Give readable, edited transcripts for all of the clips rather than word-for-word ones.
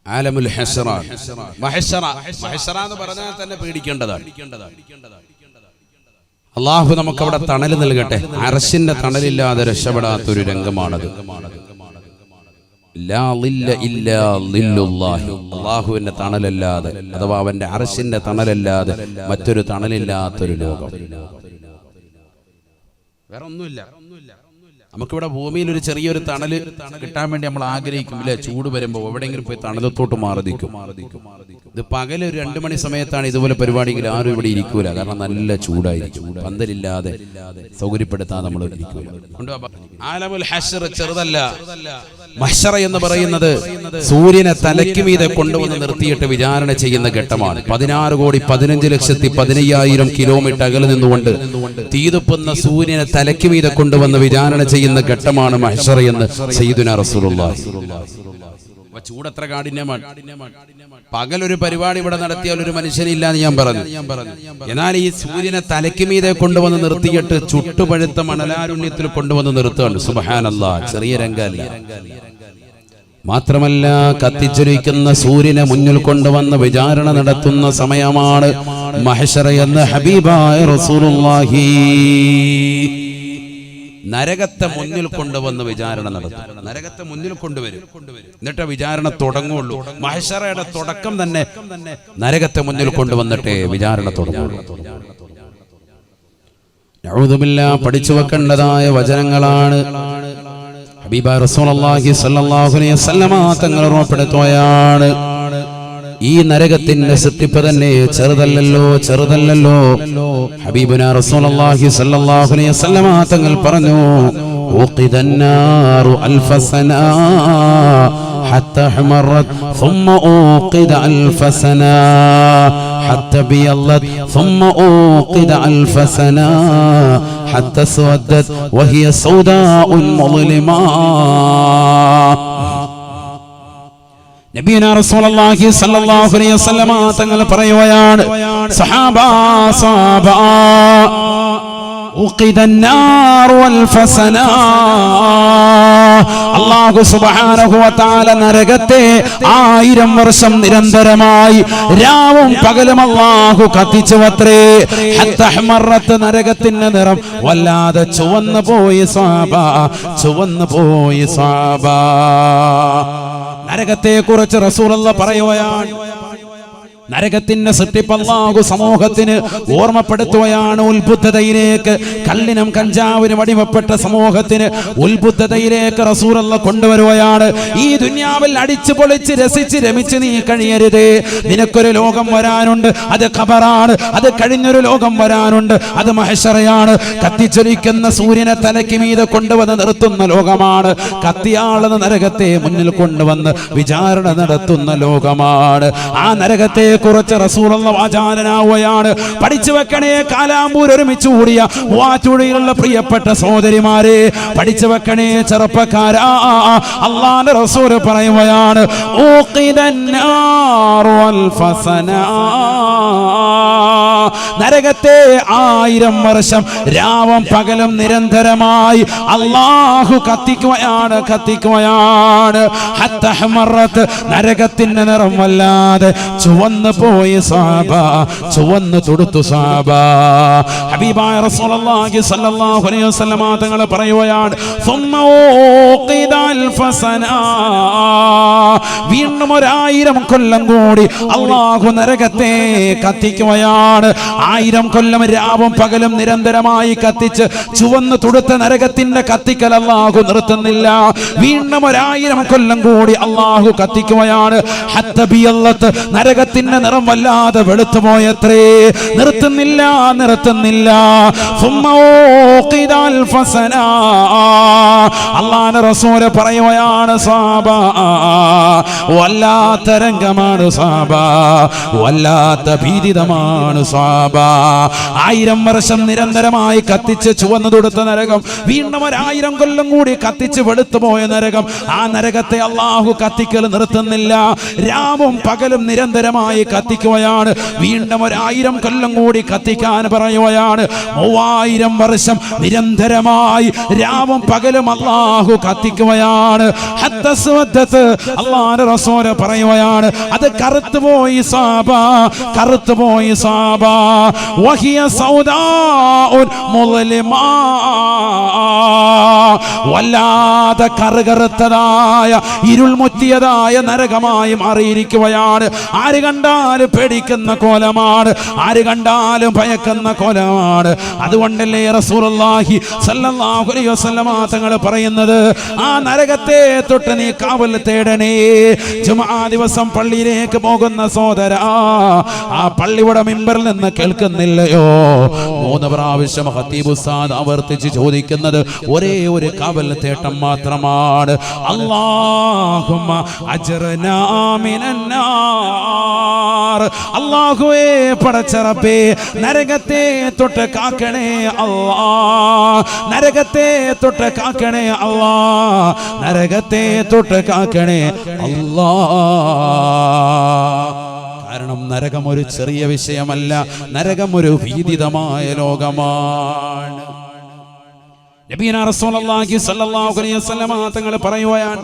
ആലമുൽ ഹസ്റ മഹ്ശറ എന്ന് പറഞ്ഞാൽ തന്നെ പേടിക്കേണ്ടതാണ്. അള്ളാഹു നമുക്ക് അവിടെ തണൽ നൽകട്ടെ. അർശിന്റെ തണലില്ലാതെ രക്ഷപ്പെടാത്തൊരു രംഗമാണത്. അള്ളാഹുവിന്റെ തണലല്ലാതെ അഥവാ അവന്റെ അർശിന്റെ തണലല്ലാതെ മറ്റൊരു തണലില്ലാത്തൊരു ലോകം വേറെ ഒന്നുമില്ല. നമുക്കിവിടെ ഭൂമിയിൽ ഒരു ചെറിയൊരു തണല് കിട്ടാൻ വേണ്ടി നമ്മൾ ആഗ്രഹിക്കും ഇല്ലേ? ചൂട് വരുമ്പോൾ എവിടെയെങ്കിലും പോയി തണലത്തോട്ട് മാറിക്കും. ഇത് പകല് 2 മണി സമയത്താണ് ഇതുപോലെ പരിപാടിയെങ്കിൽ ആരും ഇവിടെ ഇരിക്കൂല. കാരണം നല്ല ചൂടായിരിക്കും. പന്തലില്ലാതെ സൗകര്യപ്പെടുത്താൻ നമ്മൾ ഇരിക്കൂല. ആലമുൽ ഹശ്ർ ചെറുതല്ല. മഹ്ശറ എന്ന് പറയുന്നത് സൂര്യനെ തലയ്ക്ക് മീതെ കൊണ്ടുവന്ന് നിർത്തിയിട്ട് വിചാരണ ചെയ്യുന്ന ഘട്ടമാണ്. 16,15,15,000 കിലോമീറ്റർ അകലെ നിന്നുകൊണ്ട് തീതുപ്പുന്ന സൂര്യനെ തലയ്ക്ക് മീതെ കൊണ്ടുവന്ന് വിചാരണ ചെയ്യുന്ന ഘട്ടമാണ് മഹ്ശറ എന്ന് സയ്യിദുനാ റസൂലുള്ളാഹി. ചൂടത്ര കാഠിന്യമാണ്. പകലൊരു പരിപാടി ഇവിടെ നടത്തിയാൽ ഒരു മനുഷ്യനില്ല എന്ന് ഞാൻ പറഞ്ഞു. എന്നാൽ ഈ സൂര്യനെ തലയ്ക്ക് മീതെ കൊണ്ടുവന്ന് നിർത്തിയിട്ട് ചുട്ടുപഴുത്ത മണലാരുണ്യത്തിൽ കൊണ്ടുവന്ന് നിർത്തുകയാണ്. സുബ്ഹാനല്ലാഹ്, ചെറിയ രംഗല്ല. മാത്രമല്ല, കത്തിച്ചൊലിക്കുന്ന സൂര്യനെ മുന്നിൽ കൊണ്ടുവന്ന് വിചാരണ നടത്തുന്ന സമയമാണ് മഹ്ശറ എന്ന ഹബീബായ റസൂലുള്ളാഹി. നരകത്തെ മുന്നിൽ കൊണ്ടുവന്ന് വിചാരണ നടത്തും. നരകത്തെ മുന്നിൽ കൊണ്ടുവരും, എന്നിട്ട് വിചാരണ തുടങ്ങുള്ളൂ. മഹ്ശറയുടെ തുടക്കം തന്നെ നരകത്തെ മുന്നിൽ കൊണ്ടുവന്നിട്ടേ വിചാരണ തുടങ്ങുള്ളൂ. നഊദു ബില്ലാഹ്, പഠിച്ചു വെക്കേണ്ടതായ വചനങ്ങളാണ്. ഹബീബായ റസൂലുള്ളാഹി സ്വല്ലല്ലാഹു അലൈഹി വസല്ലമ തങ്ങൾ ഓർമ്മപ്പെടുത്തുകയാണ്, ഈ നരകത്തിന്റെ സൃഷ്ടിപ്പ് തന്നെ ചെറുതല്ലല്ലോ. ഹബീബുനാ റസൂലുള്ളാഹി സ്വല്ലല്ലാഹു അലൈഹി വസല്ലമ തങ്ങൾ പറഞ്ഞു, ഊഖിദന്നാറു അൽഫ സനാ ഹത്താ ഹമറത് ثم ഊഖിദ അൽഫ സനാ ഹത്താ ബിയല്ലത് ثم ഊഖിദ അൽഫ സനാ ഹത്താ സ്വദത് വഹിയ സൗദാഉൻ മുളിമാ. നബിയുനാ റസൂലുള്ളാഹി സ്വല്ലല്ലാഹു അലൈഹി വസല്ലമ തങ്ങൾ പറയുകയാണ്, സഹാബാ ഉഖിദന്നാറു വൽഫസനാ, അല്ലാഹു സുബ്ഹാനഹു വ തആല നരകത്തെ 1000 വർഷം നിരന്തരമായി രാവും പകലും അല്ലാഹു കത്തിച്ചുവത്രേ. ഹത്താ ഹമറത്ത്, നരകത്തിന്റെ നിറം വല്ലാതെ ചുവന്നു പോയി സ്വഹാബ. നരകത്തെ കുറിച്ച് റസൂലുള്ളാഹി പറയുകയാണ്, നരകത്തിന്റെ സൃഷ്ടിപ്പ് അല്ലാഹു സമൂഹത്തിന് ഓർമ്മപ്പെടുത്തുകയാണ്. ഉത്ബുദ്ധതയിലേക്ക്, കല്ലിനും കഞ്ചാവിനും അടിമപ്പെട്ട സമൂഹത്തിന് ഉത്ബുദ്ധതയിലേക്ക് റസൂലുള്ളാഹി കൊണ്ടുവരുകയാണ്. ഈ ദുനിയാവിൽ അടിച്ചു പൊളിച്ച് രസിച്ച് രമിച്ച് നീ കഴിയരുത്. നിനക്കൊരു ലോകം വരാനുണ്ട്, അത് ഖബറാണ്. അത് കഴിഞ്ഞൊരു ലോകം വരാനുണ്ട്, അത് മഹ്ശറയാണ്. കത്തിച്ചൊലിക്കുന്ന സൂര്യനെ തലയ്ക്ക് മീതെ കൊണ്ടുവന്ന് നിർത്തുന്ന ലോകമാണ്. കത്തിയാളുന്ന നരകത്തെ മുന്നിൽ കൊണ്ടുവന്ന് വിചാരണ നടത്തുന്ന ലോകമാണ്. ആ നരകത്തെ കുറിച്ച് റസൂലുള്ളാഹി വാചാലനാവുകയാണ്. പഠിച്ചു വെക്കണേ, കാലാമ്പൂർ ഒരുമിച്ച് കൂടിയ വാറ്റുഴിയിലുള്ള പ്രിയപ്പെട്ട സഹോദരിമാരെ, പഠിച്ചു വെക്കണേ ചെറുപ്പക്കാരാ. അല്ലാഹുവിന്റെ റസൂൽ പറയുകയാണ്, ഊഖിദന്നാറു വൽഫസനാ, നരകത്തെ 1000 വർഷം രാവും പകലും നിരന്തരമായി അല്ലാഹു കത്തിക്കുകയാണ്. ഹത്താ ഹമറത്ത്, നരകത്തിന്റെ നിറം വല്ലാതെ ചുവന്നു പോയി സ്വഹാബ, ചുവന്നു തൊടുത്തു സ്വഹാബ. ഹബീബായ റസൂലുള്ളാഹി സ്വല്ലല്ലാഹു അലൈഹി വസല്ലമ തങ്ങൾ പറയുകയാണ്, സുമ്മ ഊഖിദ അൽഫസനാ, വീണ്ടും 1000 കൊല്ലം കൂടി അല്ലാഹു നരകത്തെ കത്തിക്കുകയാണ്. 1000 കൊല്ലം രാവും പകലും നിരന്തരമായി കത്തിച്ച് ചുവന്നു തൊടുത്ത നരകത്തിന്റെ കത്തിക്കൽ അല്ലാഹു നിർത്തുന്നില്ല. വീണ്ടും 1000 കൊല്ലം കൂടി അല്ലാഹു കത്തിക്കുകയാണ്. ഹത്താ ബിയല്ലത്ത്, നരകത്തിന്റെ നിറം വല്ലാതെ വെളുത്തു പോയത്രേ. നിർത്തുന്നില്ല. അല്ലാഹുവിന്റെ റസൂൽ പറയുകയാണ്, സ്വഹാബ, വല്ലാത്ത രംഗമാണ് സ്വഹാബ, വല്ലാത്ത ഭീതിതമാണ് സ്വഹാബ. സാബാ. 1000 വർഷം നിരന്തരമായി കത്തിച്ച് ചുവന്നു തൊടുത്ത നരകം വീണ്ടും 1000 കൊല്ലം കൂടി കത്തിച്ച് വെളുത്തു പോയ നരകം. ആ നരകത്തെ അള്ളാഹു കത്തിക്കൽ നിർത്തുന്നില്ല. രാവും പകലും നിരന്തരമായി കത്തിക്കുകയാണ്. വീണ്ടും 1000 കൊല്ലം കൂടി കത്തിക്കാൻ പറയുകയാണ്. 3000 വർഷം നിരന്തരമായി രാവും പകലും അള്ളാഹു കത്തിക്കുകയാണ്. അള്ളാഹുവിന്റെ റസൂൽ പറയുകയാണ്, അത് കറുത്തുപോയി സാബാ, കറുത്തുപോയി സാബാ. വഹിയ സൗദാഉൻ മുളിമാ, വല്ലാതെ കറുകറുത്തതായ ഇരുൾമുറ്റിയതായ നരകമായി മാറിയിരിക്കുകയാണ്. ആര് കണ്ടാലും പേടിക്കുന്ന കോലമാണ്, ആര് കണ്ടാലും ഭയക്കുന്ന കോലമാണ്. അതുകൊണ്ടല്ലേ റസൂലുള്ളാഹി സ്വല്ലല്ലാഹു അലൈഹി വസല്ലമ തങ്ങൾ പറയുന്നത്, ആ നരകത്തെ തൊട്ട് നീ കാവൽ തേടണേ. ജുമുഅ ദിവസം പള്ളിയിലേക്ക് പോകുന്ന സഹോദരാ, ആ പള്ളിയുടെ മിമ്പറിൽ നിന്ന് കേൾക്കുന്നില്ലയോ 3 പ്രാവശ്യം ഖതീബ് ഉസ്താദ് ആവർത്തിച്ച് ചോദിക്കുന്നത് ഒരേ ഒരു കാവൽ തേട്ടം മാത്രമാണ്. അല്ലാഹുമ്മ അജ്റനാ മിനന്നാർ. അല്ലാഹുവേ പടച്ച റബ്ബേ, നരകത്തെ തൊട്ട് കാക്കണേ അല്ലാ, നരകത്തെ തൊട്ട് കാക്കണേ അല്ലാ, നരകത്തെ തൊട്ട് കാക്കണേ അല്ലാ. കാരണം നരകം ഒരു ചെറിയ വിഷയമല്ല, നരകം ഒരു ഭീതിതമായ ലോകമാണ്. നബിയനാ റസൂലുള്ളാഹി സ്വല്ലല്ലാഹു അലൈഹി വസല്ലമ തങ്ങൾ പറയുകയാണ്,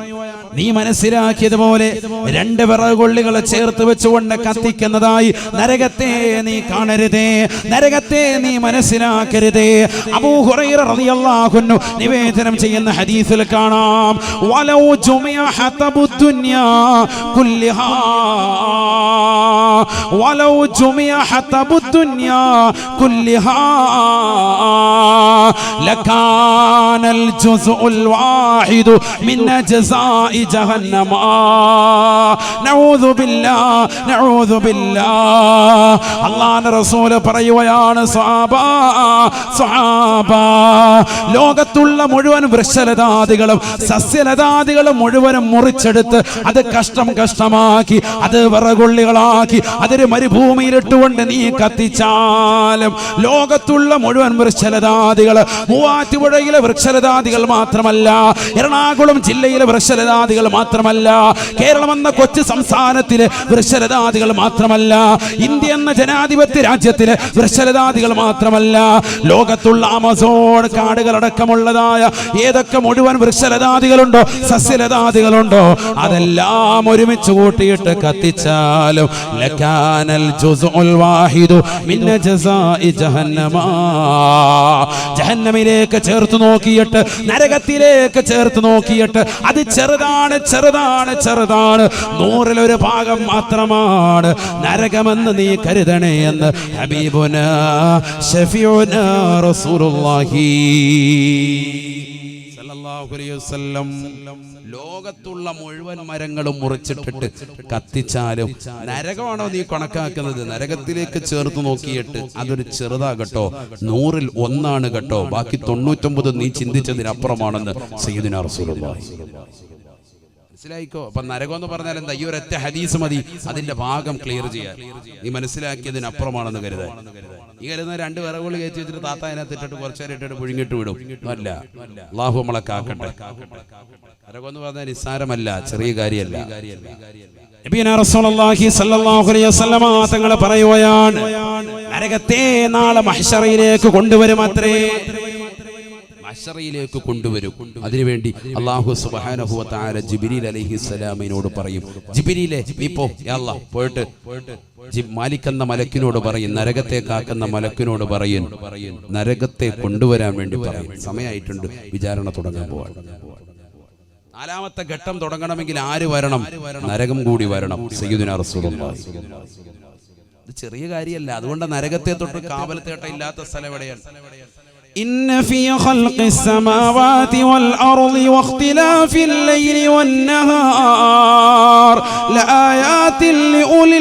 നീ മനസ്സിലാക്കിയതുപോലെ 2 വിറകുകൊള്ളികൾ ചേർത്ത് വെച്ചുകൊണ്ട് കത്തിക്കുന്നതായി നരകത്തെ നീ കാണരുതേ, നരകത്തെ നീ മനസ്സിലാക്കരുതേ. അബൂ ഹുറൈറ റളിയല്ലാഹു അൻഹു നിവേദനം ചെയ്യുന്ന ഹദീസിൽ കാണാം, വലൗ ജുമിഅ ഹതബുദ് ദുനിയാ കുല്ലിഹാ, വലൗ ജുമിഅ ഹതബുദ് ദുനിയാ കുല്ലിഹാ لكان الجزء الواحد من أجزاء جهنم. نعوذ بالله نعوذ بالله. അല്ലാഹുവിന്റെ റസൂൽ പറയുകയാണ്, സ്വഹാബാ സ്വഹാബാ, ലോകത്തുള്ള മുഴുവൻ വൃക്ഷലതാദികളും സസ്യലതാദികളും മുഴുവനും മുറിച്ചെടുത്ത് അത് കഷ്ടമാക്കി അത് വിറകൊള്ളികളാക്കി അതൊരു മരുഭൂമിയിലിട്ടുകൊണ്ട് നീ കത്തിച്ചാലും ലോകത്തുള്ള മുഴുവൻ വൃക്ഷലതാദികൾ, മൂവാറ്റുപുഴയിലെ വൃക്ഷലതാദികൾ മാത്രമല്ല, എറണാകുളം ജില്ലയിലെ വൃക്ഷലതാദികൾ മാത്രമല്ല, കേരളം എന്ന കൊച്ചു സംസ്ഥാനത്തിലെ വൃക്ഷലതാദികൾ മാത്രമല്ല, ഇന്ത്യ എന്ന ജനാധിപത്യ രാജ്യത്തിലെ വൃക്ഷലതാദികൾ മാത്രമല്ല, ലോകത്തുള്ള ആമസോൺ കാടുകളടക്കമുള്ളതായ ഏതൊക്കെ മുഴുവൻ വൃക്ഷലതാദികളുണ്ടോ സസ്യലതാദികളുണ്ടോ അതെല്ലാം ഒരുമിച്ച് കൂട്ടിയിട്ട് കത്തിച്ചാലും ലകാനൽ ജുസ്ഉൽ വാഹിദു മിൻ ജസാഇ ജഹന്നമ. ജഹന്നമിലേക്ക് ചേർത്ത് നോക്കിയിട്ട്, നരകത്തിലേക്ക് ചേർത്ത് നോക്കിയിട്ട് അത് ചെറുതാണ് ചെറുതാണ് ചെറുതാണ്, 100-ൽ 1 ഭാഗം മാത്രമാണ് നരകമെന്ന് നീ കരുതണേ എന്ന് ഹബീബുനാ ശഫീഉനാ റസൂലുള്ളാഹി സല്ലല്ലാഹു അലൈഹി വസല്ലം. ലോകത്തുള്ള മുഴുവൻ മരങ്ങളും മുറിച്ചിട്ടിട്ട് കത്തിച്ചാലും നരകമാണോ നീ കണക്കാക്കുന്നത്? നരകത്തിലേക്ക് ചേർത്ത് നോക്കിയിട്ട് അതൊരു ചെറുതാകട്ടോ, 100-ൽ 1 കേട്ടോ, ബാക്കി 99 നീ ചിന്തിച്ചതിനപ്പുറമാണെന്ന് സയ്യിദുനാ റസൂലുള്ളാഹി. മനസ്സിലായിക്കോ? അപ്പൊ നരകം എന്ന് പറഞ്ഞാൽ എന്താ? ഈ ഒരൊറ്റ ഹദീസ് മതി അതിന്റെ ഭാഗം ക്ലിയർ ചെയ്യാൻ. നീ മനസ്സിലാക്കിയതിനപ്പുറമാണെന്ന് കരുതാൻ. ഈ കരുതുന്ന 2 വിറകുകൾ കയറ്റി വെച്ചിട്ട് താത്ത അതിനകത്ത് ഇട്ടിട്ട് കുറച്ചേരം ഇട്ടിട്ട് പുഴുങ്ങിട്ട് വിടും. അല്ല, അല്ലാഹു നമ്മളെ കാക്കട്ടെ. നരകം എന്ന് പറഞ്ഞാൽ നിസ്സാരമല്ല, ചെറിയ കാര്യമല്ല. നബിയനാ റസൂലുള്ളാഹി സ്വല്ലല്ലാഹു അലൈഹി വസല്ലമ തങ്ങൾ പറയുകയാണ്, നരകത്തെ നാളെ മഹ്ശറിലേക്ക് കൊണ്ടുവരും. അത്രേ, മഹ്ശറിലേക്ക് കൊണ്ടുവരും. അതിനുവേണ്ടി അല്ലാഹു സുബ്ഹാനഹു വ തആല ജിബ്രീൽ അലൈഹിസ്സലാമിനോട് പറയും, ജിബ്രീലേ നീ പോ, യാ അല്ലാഹ് പോയിട്ട് മാലിക് എന്ന മലക്കിനോട് പറയും, നരകത്തെ കാക്കുന്ന മലക്കിനോട് പറയും, നരകത്തെ കൊണ്ടുവരാൻ വേണ്ടി പറയും. സമയമായിട്ടുണ്ട്, വിചാരണ തുടങ്ങാൻ പോവാണ്. 4ാമത്തെ ഘട്ടം തുടങ്ങണമെങ്കിൽ ആര് വരണം? നരകം കൂടി വരണം. സയ്യിദുനാ റസൂലുള്ളാഹി. ഇത് ചെറിയ കാര്യമല്ല. അതുകൊണ്ട് നരകത്തെ തൊട്ട് കാവൽ തേട്ട ഇല്ലാത്ത സ്ഥലം എവിടെയാണ്? إن في خلق السماوات والأرض واختلاف الليل والنهار لآيات لأولي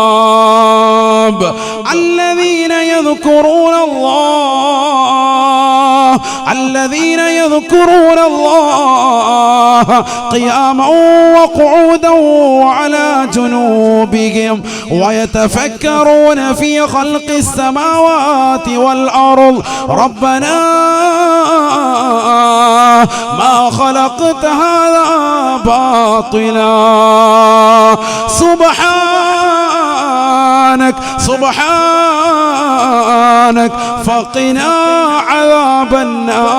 الألباب الذين يذكرون الله الذين يذكرون الله قياما وقعودا وعلى جنوبهم ويتفكرون في خلق السماوات والأرض ربنا ما خلقت هذا باطلا سبحانك فقنا عذاب النار.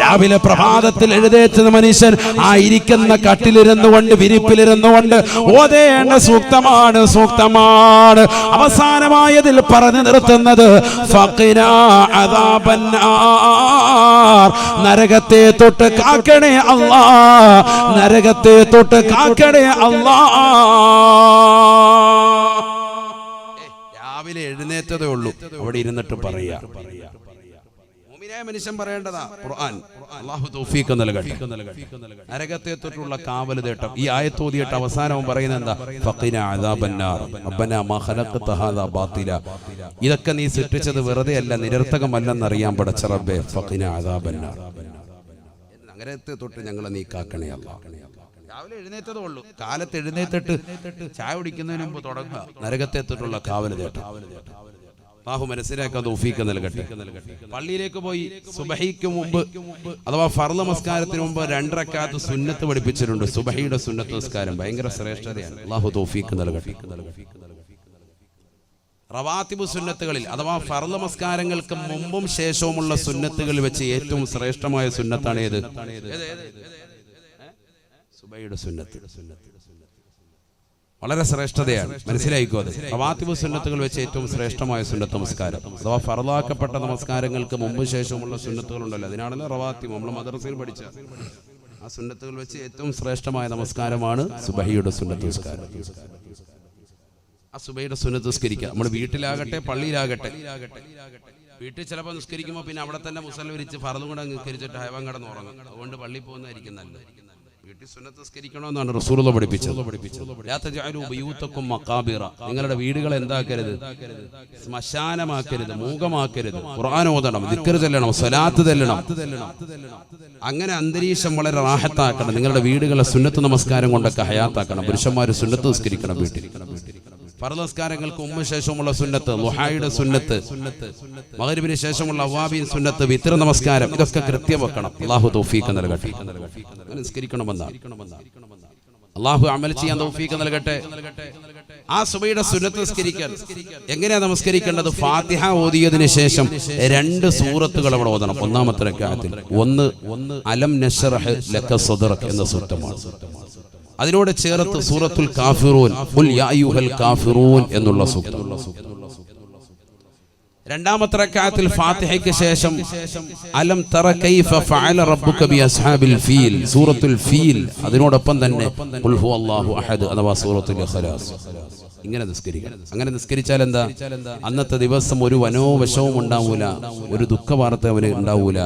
രാവിലെ പ്രഭാതത്തിൽ എഴുന്നേറ്റുന്ന മനുഷ്യൻ ആയിരിക്കുന്ന കട്ടിലിരുന്നുകൊണ്ട് വിരിപ്പിലിരുന്നുകൊണ്ട് ഓതേണ്ട സൂക്തമാണ്. അവസാനമായതിൽ പറഞ്ഞു നിർത്തുന്നത് ഫഖിനാ അദാബന്നാർ, നരകത്തെ തൊട്ട് കാക്കണേ അല്ലാഹ്, നരകത്തെ തൊട്ട് കാക്കണേ അല്ലാഹ്. രാവിലെ എഴുന്നേറ്റതേ ഉള്ളൂ, അവിടെ ഇരുന്നിട്ട് പറയാ. മനുഷ്യൻ പറയേണ്ടതാ ഖുർആൻ. അല്ലാഹു തൗഫീഖ് നൽകട്ടെ. നരകത്തെ തൊട്ടുള്ള കാവൽ തേട്ടം ഈ ആയത്ത് ഓതിയിട്ട് അവസാനവും പറയുന്നത് എന്താ? ഫഖിനാ അദാബന്നാർ റബ്ബനാ മാ ഖലഖത ഹാദാ ബാതില. ഇതൊക്കെ നീ സൃഷ്ടിച്ചത് വെറുതെ അല്ല, നിരർത്ഥകമല്ലെന്നറിയാൻ പടച്ച റബ്ബേ, ഫഖിനാ അദാബന്നാർ, നരകത്തെ തൊട്ട് ഞങ്ങളെ നീ കാക്കണേ അല്ലാഹ്. രാവിലെ എഴുന്നേറ്റതേ ഉള്ളൂ, കാലത്ത് എഴുന്നേറ്റിട്ട് ചായ കുടിക്കുന്നതിന് മുമ്പ് തുടങ്ങുക നരകത്തെ തൊട്ടുള്ള കാവൽ തേട്ടം. അല്ലാഹു മനസ്സിലാക്കാൻ തൗഫീഖ് നൽകട്ടെ. പള്ളിയിലേക്ക് പോയി സുബഹിക്ക് മുമ്പ് അഥവാ ഫർള് നമസ്കാരത്തിന് മുമ്പ് 2 റക്അത്ത് സുന്നത്ത് പഠിപ്പിച്ചിട്ടുണ്ട്. സുബഹിയുടെ സുന്നത്ത് നമസ്കാരം ഭയങ്കര ശ്രേഷ്ഠതയാണ്. അല്ലാഹു തൗഫീഖ് നൽകട്ടെ. റവാത്തിബ് സുന്നത്തുകളിൽ അഥവാ ഫർള് നമസ്കാരങ്ങൾക്ക് മുമ്പും ശേഷവുമുള്ള സുന്നത്തുകളിൽ വെച്ച് ഏറ്റവും ശ്രേഷ്ഠമായ സുന്നത്താണ് ഏത്? സുബഹിയുടെ സുന്നത്ത്. വളരെ ശ്രേഷ്ഠതയാണ്, മനസ്സിലായിക്കോ. അത് റവാത്തിബ് സുന്നത്തുകൾ വെച്ച് ഏറ്റവും ശ്രേഷ്ഠമായ സുന്നത്ത് നമസ്കാരം അഥവാ ഫർളാക്കപ്പെട്ട നമസ്കാരങ്ങൾക്ക് മുമ്പ് ശേഷമുള്ള സുന്നത്തുകൾ ഉണ്ടല്ലോ, അതിനാണല്ലോ റവാത്തിബ്. നമ്മൾ മദ്രസയിൽ പഠിച്ച ആ സുന്നത്തുകൾ വെച്ച് ഏറ്റവും ശ്രേഷ്ഠമായ നമസ്കാരമാണ് സുബഹിയുടെ സുന്നത്ത് നമസ്കാരം. ആ സുബഹിയുടെ സുന്നത്ത് നിസ്കരിക്കുക. നമ്മൾ വീട്ടിലാകട്ടെ പള്ളിയിലാകട്ടെ. വീട്ടിൽ ചിലപ്പോൾ നിസ്കരിക്കുമ്പോൾ പിന്നെ അവിടെ തന്നെ മുസല്ല വിരിച്ച് ഫർളും കൂടെ നിസ്കരിച്ചിട്ട് ഹൈവാൻ കിടന്ന് ഉറങ്ങും. അതുകൊണ്ട് പള്ളിയിൽ പോകുന്നതായിരിക്കും നല്ലത്. വീട്ടിൽ സുന്നത്ത് നിസ്കരിക്കണമെന്നാണ് റസൂലുള്ളാഹി പഠിപ്പിച്ചത്. ലാ തജഅലു ബുയൂതകും മഖാബിറ, നിങ്ങളുടെ വീടുകൾ എന്താക്കരുത്? ശ്മശാനമാക്കരുത്, മൂകമാക്കരുത്. ഖുർആൻ ഓതണം, ദിക്ർ ചൊല്ലണം, സ്വലാത്ത് ചൊല്ലണം. അങ്ങനെ അന്തരീക്ഷം വളരെ റാഹത്താക്കണം. നിങ്ങളുടെ വീടുകളെ സുന്നത്ത് നമസ്കാരം കൊണ്ടൊക്കെ ഹയാത്താക്കണം. പുരുഷന്മാർ സുന്നത്ത് നിസ്കരിക്കണം വീട്ടിൽ. ഫർള് നമസ്കാരങ്ങൾക്ക് മുമ്പ് ശേഷമുള്ള സുന്നത്ത്, ളുഹായുടെ സുന്നത്ത്, മഗ്രിബിന് ശേഷമുള്ള അവ്വാബിൻ സുന്നത്ത്, വിത്ർ നമസ്കാരം, ഇതൊക്കെ കൃത്യം വെക്കണം. അല്ലാഹു തൗഫീഖ് നൽകട്ടെ. നിസ്കരിക്കണമെന്നാണ്. അല്ലാഹു അമൽ ചെയ്യാൻ തൗഫീഖ് നൽകട്ടെ. ആ സുബഹിയുടെ സുന്നത്ത് നിസ്കരിക്കാൻ എങ്ങനെയാ നമസ്കരിക്കേണ്ടത്? ഫാത്തിഹ ഓതിയതിനു ശേഷം 2 സൂറത്തുകൾ അവിടെ ഓതണം. ഒന്നാമത്തെ റക്അത്തിൽ ഒന്ന് അലം നശ്റഹ് ലക സദ്റക എന്ന സൂറത്താണ്. അതിനോട് ചേർത്ത് സൂറത്തുൽ കാഫിറൂൻ, ഖുൽ യാ അയ്യുഹൽ കാഫിറൂൻ എന്നുള്ള സൂക്തം. രണ്ടാമത്തെ റക്അത്തിൽ ഫാത്തിഹയ്ക്ക് ശേഷം അലം തറ കൈഫ ഫഅല റബ്ബുക ബി അസ്ഹാബിൽ ഫീൽ, സൂറത്തുൽ ഫീൽ. അതിനോടൊപ്പം തന്നെ ഖുൽ ഹുവല്ലാഹു അഹദ് അഥവാ സൂറത്തുൽ ഇഖ്ലാസ്. ഇങ്ങനെ നിസ്കരിക്കണം. അങ്ങനെ നിസ്കരിച്ചാൽ എന്താ? അന്നത്തെ ദിവസം ഒരു വനോവശവും ഉണ്ടാവൂല, ഒരു ദുഃഖവാർത്ത അവന് ഉണ്ടാവൂല,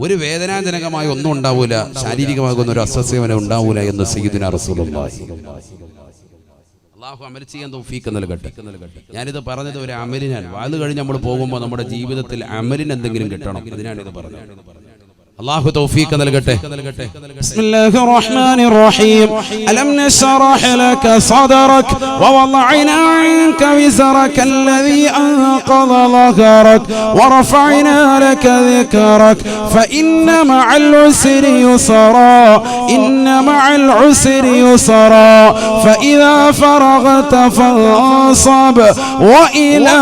ഒരു വേദനാജനകമായ ഒന്നും ഉണ്ടാവൂല, ശാരീരികമാകുന്ന ഒരു അസ്വസ്ഥ അവന് ഉണ്ടാവൂല എന്ന് സയ്യിദുനാ റസൂലുള്ളാഹി. അല്ലാഹു അമൽ ചെയ്യാൻ തൗഫീഖ് നൽകട്ടെ. ഞാനിത് പറഞ്ഞത് ഒരു അമലിനാണ്. വാത് കഴിഞ്ഞ് നമ്മൾ പോകുമ്പോൾ നമ്മുടെ ജീവിതത്തിൽ അമലിന് എന്തെങ്കിലും കിട്ടണം, അതിനാണ് ഇത് പറഞ്ഞത്. അല്ലാഹു തൗഫീഖ് നൽകട്ടെ. ബിസ്മില്ലാഹിർ റഹ്മാനിർ റഹീം. അലം നശ്റഹ് ലക സദ്റക വവളഅനാ അൻക വിസ്റക അല്ലദീ അൻഖദ ളഹറക വറഫഅനാ ലക ദിക്റക ഫഇന്ന മഅൽ ഉസ്രി യുസ്റാ ഇന്ന മഅൽ ഉസ്രി യുസ്റാ ഫഇദാ ഫറഗത ഫൻസബ് വഇലാ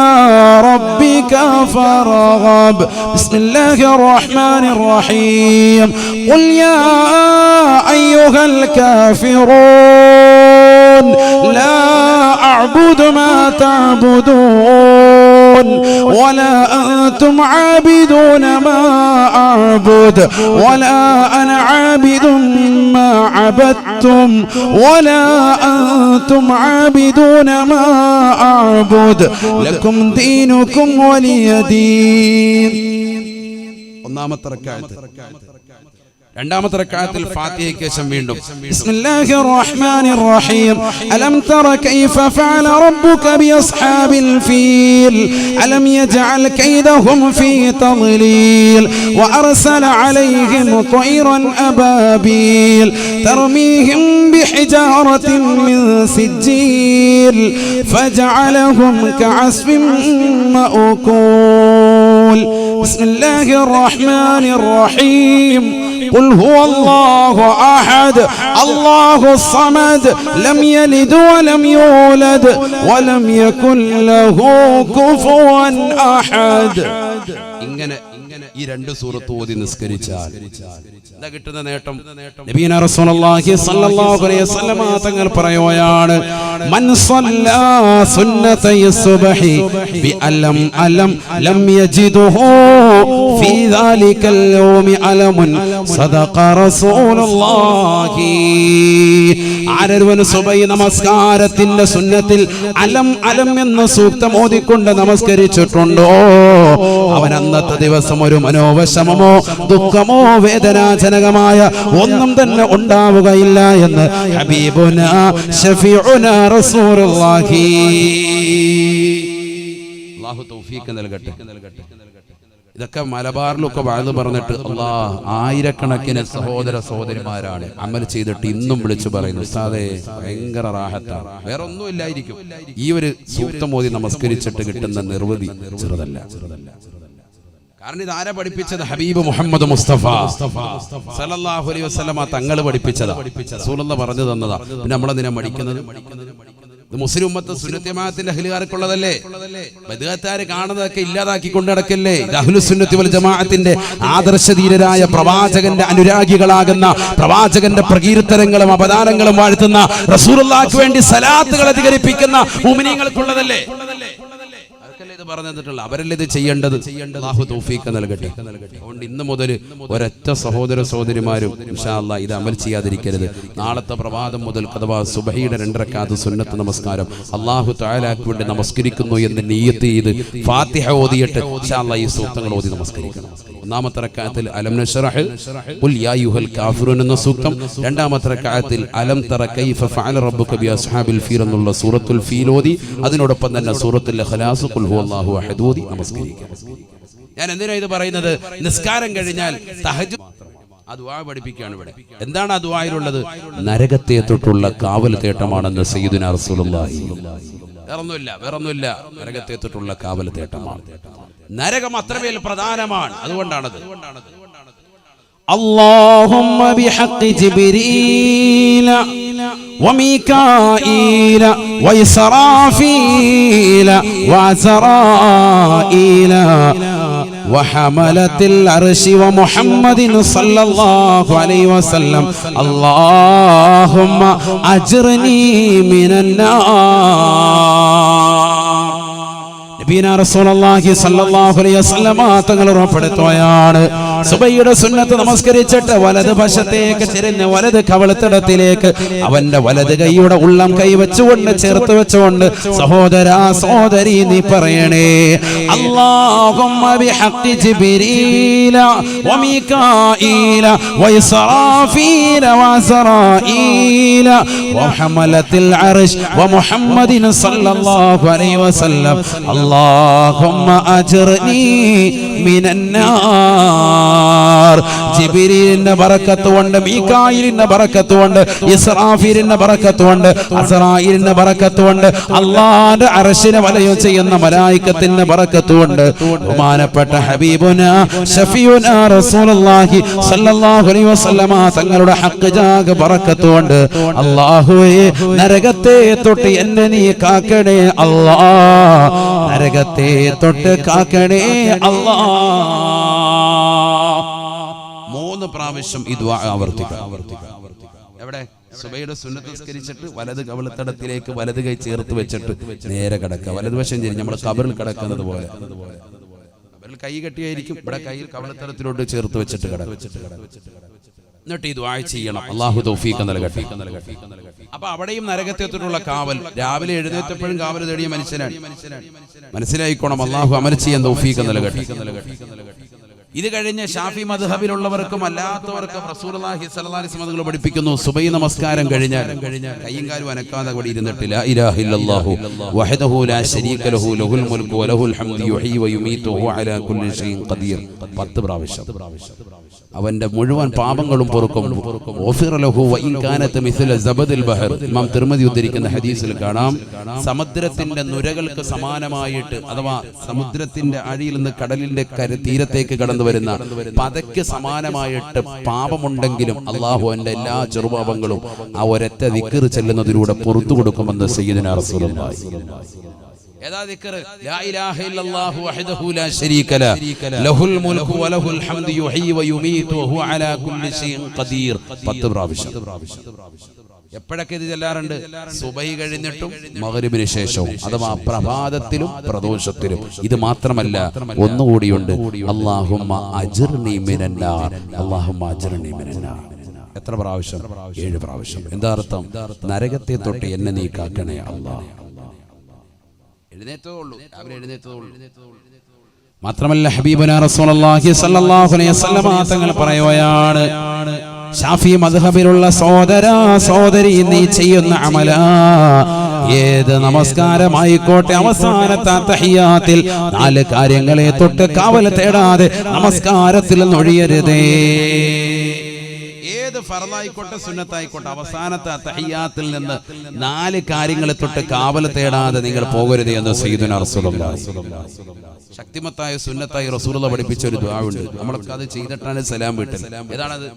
റബ്ബിക ഫർഗബ്. ബിസ്മില്ലാഹിർ റഹ്മാനിർ റഹീം. قل يا أيها الكافرون لا أعبد ما تعبدون ولا أنتم عابدون ما أعبد ولا أنا عابد ما عبدتم ولا أنتم عابدون ما أعبد لكم دينكم ولي دين. ഒന്നാമത്തെ റക്അത്ത്. രണ്ടാമത്തെ റക്അത്തിൽ ഫാത്തിഹയ്ക്ക് ശേഷം വീണ്ടും ബിസ്മില്ലാഹിർ റഹ്മാനിർ റഹീം അലം തറ കൈഫ ഫഅല റബ്ബുക ബിഅസ്ഹാബിൽ ഫീൽ അലം യജ്അൽ കൈദഹും ഫീ തദ്ലീൽ വഅർസല അലൈഹിം ത്വയ്റൻ അബാബീൽ തർമീഹിം ബിഹിജാറത്തിൻ മിൻ സിജ്ജീൽ ഫജഅലഹും കഅസ്ഫിൻ മഅകൂൽ ബിസ്മില്ലാഹിർ റഹ്മാനിർ റഹീം قل هو الله أحد الله الصمد لم يلد ولم يولد ولم يكن له كفوا أحد ഇങ്ങനെ ഈ രണ്ട് സൂറത്ത് ഓതി നിസ്കരിച്ചാൽ എന്താ കിട്ടുന്ന നേട്ടം? നബിയന റസൂലുള്ളാഹി സ്വല്ലല്ലാഹു അലൈഹി വസല്ലമ തങ്ങൾ പറയുകയാണ് മൻ സ്വല്ലാ സുന്നതൈ സുബ്ഹി ബി അലം അലം ലം യജിദുഹു ഫീ ദാലികൽ യൗമി അലമുൻ സദഖ റസൂലുള്ളാഹി. ആരൊരുവൻ സുബഹി നമസ്കാരത്തിന്റെ സുന്നത്തിൽ അലം അലം എന്ന സൂക്തം ഓതിക്കൊണ്ട് നമസ്കരിച്ചിട്ടുണ്ടോ അവൻ അന്നത്തെ ദിവസം ഒരു മനോവിഷമമോ ദുഃഖമോ വേദനാജനകമായ ഒന്നും തന്നെ ഉണ്ടാവുകയില്ല എന്ന് ഹബീബുനാ ശഫീഉനാ റസൂലുള്ളാഹി. അല്ലാഹു തൗഫീഖ് നൽകട്ടെ. ഇതൊക്കെ മലബാറിലൊക്കെ വാഴ്ന്നു പറഞ്ഞിട്ട് ആയിരക്കണക്കിന് സഹോദര സഹോദരിമാരാണ് അമൽ ചെയ്തിട്ട് ഇന്നും വിളിച്ചു പറയുന്നു ഉസ്താദേ ഭയങ്കര റാഹത്താണ്, വേറെ ഒന്നും ഇല്ലായിരിക്കും. ഈ ഒരു സൂക്തം ഓതി നമസ്കരിച്ചിട്ട് കിട്ടുന്ന നിർവൃതി ചെറുതല്ല. കാരണം ഇത് ആരാ പഠിപ്പിച്ചത്? ഹബീബ് മുഹമ്മദ് മുസ്തഫ സല്ലല്ലാഹു അലൈഹി വസല്ലമ തങ്ങൾ പഠിപ്പിച്ചതാ, റസൂലുള്ളാഹി പറഞ്ഞു തന്നതാ. പിന്നെ നമ്മളെന്തിനാ പഠിക്കുന്നത്? ഇത് മുസ്ലിം ഉമ്മത്ത് സുന്നത്ത് ജമാഅത്തിന്റെ അഹ്ലുകാർക്കുള്ളതല്ലേ? ബദ്അത്താര് കാണുന്നതൊക്കെ ഇല്ലാതാക്കി കൊണ്ട് നടക്കല്ലേ? ഇത് അഹ്ലുസ് സുന്നത്തി വൽ ജമാഅത്തിന്റെ ആദർശധീരരായ പ്രവാചകന്റെ അനുരാഗികളാകുന്ന പ്രവാചകന്റെ പ്രകീർത്തനങ്ങളും അപദാനങ്ങളും വാഴ്ത്തുന്ന റസൂലുള്ളാഹിക്ക് വേണ്ടി സലാത്തുകൾ അധികരിപ്പിക്കുന്ന മുഅ്മിനീങ്ങൾക്കുള്ളതല്ലേ? ഇത് പറഞ്ഞു തന്നിട്ടുള്ള അവരല്ലേ ഇത് ചെയ്യേണ്ടത്. അല്ലാഹു തൗഫീഖ് നൽകട്ടെ. അതുകൊണ്ട് ഇന്ന് മുതൽ ഒരൊറ്റ സഹോദര സഹോദരിമാരും ഇൻഷാ അല്ലാഹ് ഇത് അമൽ ചെയ്യാതിരിക്കരുത്. നാളത്തെ പ്രഭാതം മുതൽ അഥവാ സുബഹിയുടെ 2 റക്അത്ത് സുന്നത്ത് നമസ്കാരം അല്ലാഹു തആലക്ക് വേണ്ടി നമസ്കരിക്കുന്നു എന്ന് നിയ്യത്ത് ചെയ്ത് ഫാത്തിഹ ഓതിയിട്ട് ഇൻഷാ അല്ലാഹ് ഈ സൂക്തങ്ങൾ ഓതി നമസ്കരിക്കണം. ഒന്നാമത്തെ റക്അത്തിൽ അലം നശ്റഹ് ഖുൽ യാ അയ്യുഹൽ കാഫിറൂൻ എന്ന സൂക്തം, രണ്ടാമത്തെ റക്അത്തിൽ അലം തറ കൈഫ ഫഅല റബ്ബുക ബി അസ്ഹാബിൽ ഫീൽ എന്നുള്ള സൂറത്തുൽ ഫീൽ ഓതി അതിനോടൊപ്പം തന്നെ സൂറത്തുൽ ഇഖ്ലാസ് ഖുൽ ഹുവല്ലാഹു അഹദ് ഓതി നമസ്കരിക്കുക. ഞാൻ എന്തിനാ ഇത് പറയുന്നത്? നിസ്കാരം കഴിഞ്ഞാൽ തഹജ്ജുദ് ആ ദുആ പഠിപ്പിക്കുകയാണ് ഇവിടെ. എന്താണ് ആ ദുആയിലുള്ളത്? നരകത്തെ തൊട്ടുള്ള കാവൽ തേട്ടമാണെന്ന് സയ്യിദുനാ റസൂലുള്ളാഹി. വേറൊന്നുമില്ല, നരകത്തെ തൊട്ടുള്ള കാവൽ തേട്ടമാണ്. നരകം അത്രമേൽ പ്രധാനമാണ്. അതുകൊണ്ടാണത്. اللهم بحق جبريل وميكائيل وإسرافيل وعزرائيل وحملة العرش ومحمد صلى الله عليه وسلم اللهم أجرني من النار. നബിയനാ റസൂലുള്ളാഹി സ്വല്ലല്ലാഹു അലൈഹി വസല്ലമ തങ്ങൾ ഉറപ്പെടുത്തുകയാണ് സുബഹിയുടെ സുന്നത്ത് നമസ്കരിച്ചിട്ട് വലത് വശത്തേക്ക് ചെരിഞ്ഞ് വലത് കവളത്തിടത്തിലേക്ക് അവന്റെ വലത് കൈയുടെ ഉള്ളം കൈ വെച്ചുകൊണ്ട് ചേർത്ത് വെച്ചുകൊണ്ട് സഹോദരാ സഹോദരി നീ പറയണേ അല്ലാഹുമ്മ ബിഹഖി ജിബ്രീല വമീകാഈല വഇസ്റാഫീല വഅസ്റാഈല വഹമലത്തിൽ അർശ് വമുഹമ്മദിൻ സ്വല്ലല്ലാഹു അലൈഹി വസല്ലം اللهم أجرني من النار. ജിബ്രീലിന്റെ ബറക്കത്ത് കൊണ്ട്, മീകായിലിന്റെ ബറക്കത്ത് കൊണ്ട്, ഇസ്രാഫീലിന്റെ ബറക്കത്ത് കൊണ്ട്, അസ്റായീലിന്റെ ബറക്കത്ത് കൊണ്ട്, അല്ലാഹുവിന്റെ അർശിനെ വലയം ചെയ്യുന്ന മലായികത്തിന്റെ ബറക്കത്ത് കൊണ്ട്, ബഹുമാനപ്പെട്ട ഹബീബുനാ ശഫീഉനാ റസൂലുള്ളാഹി സ്വല്ലല്ലാഹു അലൈഹി വസല്ലമ തങ്ങളുടെ ഹഖ് ജാഗ ബറക്കത്ത് കൊണ്ട് അല്ലാഹുവേ നരകത്തെ തൊട്ട് എന്നെ നീ കാക്കണേ അല്ലാഹ്, നരകത്തെ തൊട്ട് കാക്കണേ അല്ലാഹ്. 3 പ്രാവശ്യം ഈ ദുആ ആവർത്തിക്കുക. എവിടെ? സുബഹിയുടെ സുന്നത്ത് നിസ്കരിച്ചിട്ട് വലത് കവളത്തടത്തിലേക്ക് വലത് കൈ ചേർത്ത് വെച്ചിട്ട് നേരെ കിടക്കുക. വലതുവശം ചെരിഞ്ഞ് നമ്മൾ ഖബറിൽ കിടക്കുന്നത് പോലെ. ഖബറിൽ കൈ കെട്ടിയായിരിക്കും, ഇവിടെ കൈയിൽ കവളത്തടത്തിലോട്ട് ചേർത്ത് വെച്ചിട്ട് കിടക്കുക. എന്നിട്ട് ഈ ദുആ ചെയ്യണം. അല്ലാഹു തൗഫീഖ് നൽകട്ടെ. അപ്പൊ അവിടെയും നരകത്തെത്തിട്ടുള്ള കാവൽ. രാവിലെ എഴുന്നേറ്റപ്പോഴും കാവൽ തേടിയ മനുഷ്യനാണ്. മനസ്സിലായിക്കോണം. അല്ലാഹു അമൽ ചെയ്യാൻ തൗഫീഖ് നൽകട്ടെ. ഇത് കഴിഞ്ഞ് ഷാഫി മദ്ഹബിലുള്ളവർക്കും അല്ലാത്തവർക്കും റസൂലുള്ളാഹി സ്വല്ലല്ലാഹി അലൈഹി വസല്ലം പഠിപ്പിക്കുന്നു സുബൈ നമസ്കാരം കഴിഞ്ഞാൽ കയ്യും കാലും അനക്കാതെ അവിടെ ഇരുന്നിട്ട് ലാ ഇലാഹ ഇല്ലല്ലാഹു വഹദഹു ലാ ശരീക ലഹു ലഹുൽ മുൽക്കു വലഹുൽ ഹംദു യുഹ്യി വയുമീതു വഹുവ അലാ കുല്ലി ഷൈഇൻ ഖദീർ 10 പ്രാവശ്യം അവന്റെ മുഴുവൻ പാപങ്ങളും പൊറുക്കും. ഗുഫിറ ലഹു വഇൻ കാനത് മിസ്ല സബദിൽ ബഹർ. ഇമാം തിർമിദി ഉദ്ധരിക്കുന്ന ഹദീസിൽ കാണാം സമുദ്രത്തിന്റെ നുരകൾക്ക് സമാനമായിട്ട് അഥവാ സമുദ്രത്തിന്റെ അടിയിൽ നിന്ന് കടലിന്റെ തീരത്തേക്ക് കടന്നു വരുന്ന പതയ്ക്ക് സമാനമായിട്ട് പാപമുണ്ടെങ്കിലും അള്ളാഹു അവന്റെ എല്ലാ ചെറുപാപങ്ങളും ആ ഒരൊറ്റ ദിക്ർ ചെല്ലുന്നതിലൂടെ പുറത്തു കൊടുക്കുമെന്ന് സയ്യിദുനാ റസൂലുള്ളാഹി. ഏതാ ദിക്ർ? ലാ ഇലാഹ ഇല്ലല്ലാഹു വഹദഹു ലാ ശരീക ലഹു ലഹുൽ മുൽക്കു വലഹുൽ ഹംദു യുഹ്യി വയുമീതു വഹുവ അലാ കുല്ലി ഷൈഇൻ ഖദീർ 10 പ്രാവശ്യം. എപ്പോഴൊക്കെ ഇത് ചെല്ലാറുണ്ട്? സുബഹി കഴിഞ്ഞിട്ടും മഗ്രിബിന് ശേഷവും അഥവാ പ്രഭാതത്തിലും പ്രദോഷത്തിലും. ഇത് മാത്രമല്ല ഒന്നുകൂടിയുണ്ട്, അല്ലാഹുമ്മ അജ്ർനി മിനന്നാർ, അല്ലാഹുമ്മ അജ്ർനി മിനന്നാർ. എത്ര പ്രാവശ്യം? 7 പ്രാവശ്യം. എന്താ അർത്ഥം? നരകത്തെ തൊട്ട് എന്നെ നീ കാക്കണേ അല്ലാഹ്. മാത്രമല്ല ഹബീബുനാ റസൂലുള്ളാഹി സ്വല്ലല്ലാഹു അലൈഹി വസല്ലം തങ്ങൾ പറയുകയാണ്, ഷാഫി മദ്ഹബിലുള്ള സഹോദരാ സഹോദരി, നീ ചെയ്യുന്ന അമല ഏത് നമസ്കാരമായിക്കോട്ടെ അവസാനത്തെ തഹിയ്യാത്തിൽ 4 കാര്യങ്ങളെ തൊട്ട് കാവൽ തേടാതെ നമസ്കാരത്തിൽ ഒഴിയരുതേ. ഏത് ഫർളായിക്കോട്ടെ സുന്നത്തായിക്കോട്ടെ അവസാനത്തെ തഹിയ്യാത്തിൽ നിന്ന് 4 കാര്യങ്ങളെ തൊട്ട് കാവൽ തേടാതെ നിങ്ങൾ പോകരുത് എന്ന് സയ്യിദുനാ റസൂലുള്ളാഹി. ശക്തിമത്തായ സുന്നത്തായി റസൂലുള്ളാഹി പഠിപ്പിച്ച ഒരു ദുആ ഉണ്ട്. നമ്മളൊക്കെ അത് ചെയ്തിട്ടാണ് സലാം വീട്ടൽ. ഏതാണത്?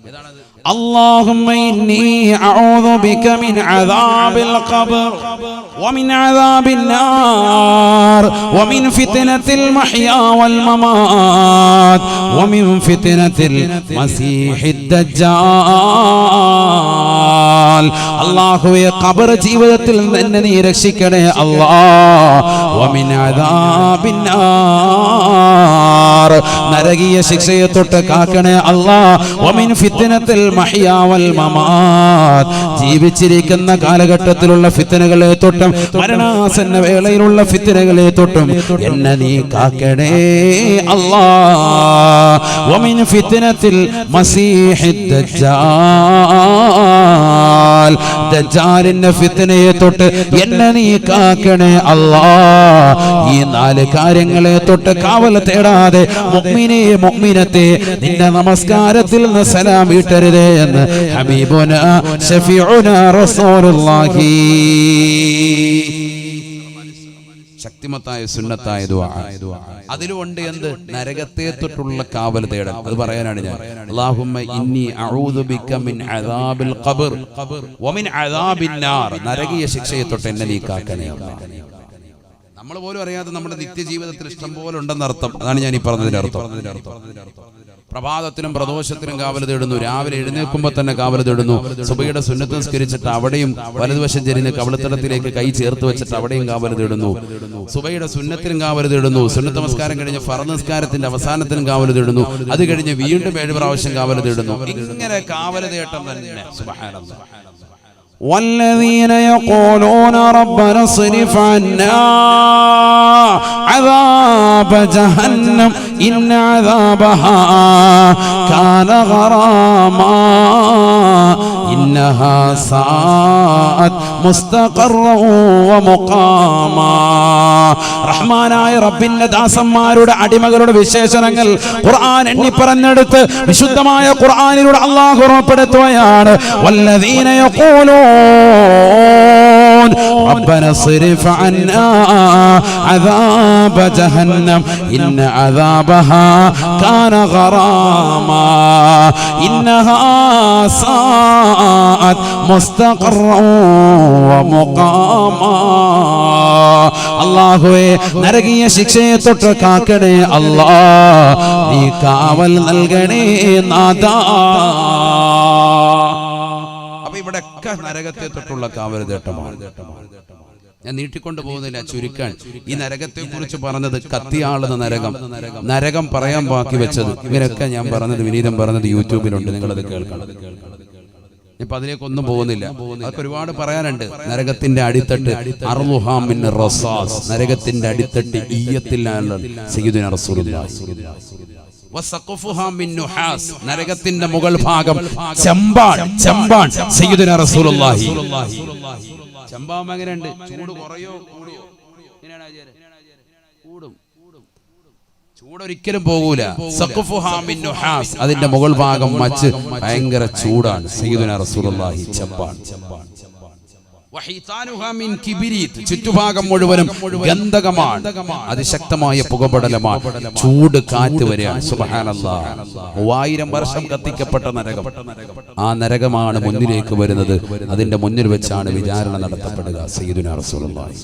അല്ലാഹുമ്മ ഇന്നി അഊദു ബിക മിൻ അദാബിൽ ഖബർ വമിൻ അദാബിൻ നാർ വമിൻ ഫിത്നത്തിൽ മഹ്യാ വൽ മമാത് വമിൻ ഫിത്നത്തിൽ മസീഹിദ് ദജ്ജാൽ. അല്ലാഹുവേ, ഖബർ ജീവിതത്തിൽ എന്നെ നീ രക്ഷിക്കണേ അല്ലാഹ്. വമിൻ അദാബിൻ നാർ, നരകീയ ശിക്ഷയെ തൊട്ട് കാക്കണേ അല്ലാഹ്. വമിൻ ഫിത്നത്തിൽ മഹ്യാ വൽ മമാത്, ജീവിച്ചിരിക്കുന്ന കാലഘട്ടത്തിലുള്ള ഫിത്നകളെ തൊട്ടും മരണാസന്ന വേളയിലുള്ള ഫിത്നകളെ തൊട്ടും എന്നെ നീ കാക്കണേ അല്ലാഹ്. വമിൻ ഫിത്നത്തിൽ മസീഹിദ് ദജ്ജാൽ, ദജ്ജാലിന്റെ ഫിത്നയെ തൊട്ട് എന്നെ നീ കാക്കണേ അല്ലാഹ്. ഈ 4 കാര്യങ്ങളെ തൊട്ട് കാവൽ തേടാതെ മുഅ്മിനേ മുഅ്മിനത്തെ നിന്റെ നമസ്കാരത്തിൽ നിന്ന് സലാം വീട്ടരുതേ എന്ന് ഹബീബുനാ ശഫീഉനാ റസൂലുള്ളാഹി. ശക്തിമത്തായ സുന്നത്തായ ദുആ. അതിലുണ്ട് എന്ത്? നരകത്തെ തൊട്ടുള്ള കാവൽ തേടൽ. അത് പറയാനാണ് ഞാൻ. അല്ലാഹുമ്മ ഇന്നി അഊദു ബിക മിൻ അദാബിൽ ഖബർ വമിൻ അദാബിൻ നാർ, നരകീയ ശിക്ഷയെ തൊട്ട് എന്നെ നീ കാക്കണേ അല്ലാഹ്. നമ്മൾ പോലും അറിയാതെ നമ്മുടെ നിത്യജീവിതത്തിൽ ഇഷ്ടം പോലെ ഉണ്ടെന്നർത്ഥം. അതാണ് ഞാൻ ഈ പറഞ്ഞതിന്റെ അർത്ഥം. പ്രഭാതത്തിലും പ്രദോഷത്തിലും കാവൽ തേടുന്നു, രാവിലെ എഴുന്നേൽക്കുമ്പോൾ തന്നെ കാവൽ തേടുന്നു, സുബഹിയുടെ സുന്നത്ത് നിസ്കരിച്ചിട്ട് അവിടെയും വലതുവശം ചെരിഞ്ഞ് കവിളത്തടത്തിലേക്ക് കൈ ചേർത്ത് വെച്ചിട്ട് അവിടെയും കാവൽ തേടുന്നു, സുബഹിയുടെ സുന്നത്തിലും കാവൽ തേടുന്നു, സുന്നത്ത് നമസ്കാരം കഴിഞ്ഞ് ഫർദ് നിസ്കാരത്തിന്റെ അവസാനത്തിലും കാവൽ തേടുന്നു, അത് കഴിഞ്ഞ് വീണ്ടും 7 പ്രാവശ്യം കാവൽ തേടുന്നു. ഇങ്ങനെ കാവൽ തേട്ടം തന്നെ. സുബ്ഹാനല്ലാഹ്. والذين يقولون ربنا اصرف عنا عذاب جهنم إن عذابها كان غراما إنها ساءت مستقرا ومقاما. റഹ്മാനായ റബ്ബിന്റെ ദാസന്മാരുടെ അടിമകളുടെ വിശേഷണങ്ങൾ ഖുർആൻ എണ്ണി പറഞ്ഞെടുത്ത് വിശുദ്ധമായ ഖുർആനിലൂടെ അല്ലാഹു ഉറപ്പെടുത്തുകയാണ്. വല്ലദീന യഖൂലൂൻ റബ്ബന സ്രിഫ് അന്നാ അദാബ ജഹന്നം ഇന്ന അദാബഹാ കാന ഗറാമാ ഇന്നഹാ സാഅത് മുസ്തഖറൻ വമുഖാമാ. അല്ലാഹുവേ, നരകീയ ശിക്ഷയെ തൊട്ട് കാക്കണേ അല്ലാഹ്, നീ കാവൽ നൽകണേ നാഥാ. അപ്പൊ ഇവിടെയൊക്കെ നരകത്തെ തൊട്ടുള്ള കാവൽ തേട്ടമാണ്. ഞാൻ നീട്ടിക്കൊണ്ടു പോകുന്നില്ല, ചുരുക്കാൻ. ഈ നരകത്തെ കുറിച്ച് പറഞ്ഞത് കത്തിയാളുന്ന നരകം, നരകം പറയാൻ ബാക്കി വെച്ചത്, ഇങ്ങനെയൊക്കെ ഞാൻ പറഞ്ഞത് വിനീതം പറഞ്ഞത് യൂട്യൂബിലുണ്ട്, നിങ്ങളത് കേൾക്കണം. ഇപ്പൊ അതിലേക്കൊന്നും പോകുന്നില്ല. അതൊക്കെ ഒരുപാട് പറയാനുണ്ട്. നരകത്തിന്റെ അടിത്തട്ട് അർളുഹാ മിൻ റസാസ്, നരകത്തിന്റെ അടിത്തട്ട് ഈയത്തിലാണ് സയ്യിദുനാ റസൂലുള്ളാഹി. വസഖഫുഹാ മിൻ നുഹാസ്, നരകത്തിന്റെ മുകൾ ഭാഗം ചെമ്പാൻ സയ്യിദുനാ റസൂലുള്ളാഹി. ചെമ്പാവുമ്പോ എങ്ങനെയുണ്ട്? ചൂട് കുറയോ കൂടുവോ? കൂടും. ചൂടൊരിക്കലും പോകൂല. സഖഫുഹാ മിൻ നുഹാസ്, അതിന്റെ മുകൾ ഭാഗം മച്ച് ഭയങ്കര ചൂടാണ്. സയ്യിദുനാ റസൂലുള്ളാഹി ചെമ്പാൻ. വഹീതാനുഹാ മിൻ കിബിരീത്, ചുറ്റുഭാഗം മുഴുവനും ഗന്ധകമാണ്, അതിശക്തമായ പുകപടലമാണ്, ചൂട് കാറ്റ് വരെയാണ്. സുബ്ഹാനല്ലാഹ്. 3000 വർഷം കത്തിക്കപ്പെട്ട നരകം, ആ നരകമാണ് മുന്നിലേക്ക് വരുന്നത്. അതിന്റെ മുന്നിൽ വെച്ചാണ് വിചാരണ നടത്തപ്പെടുക. സയ്യിദുനാ റസൂലുള്ളാഹി.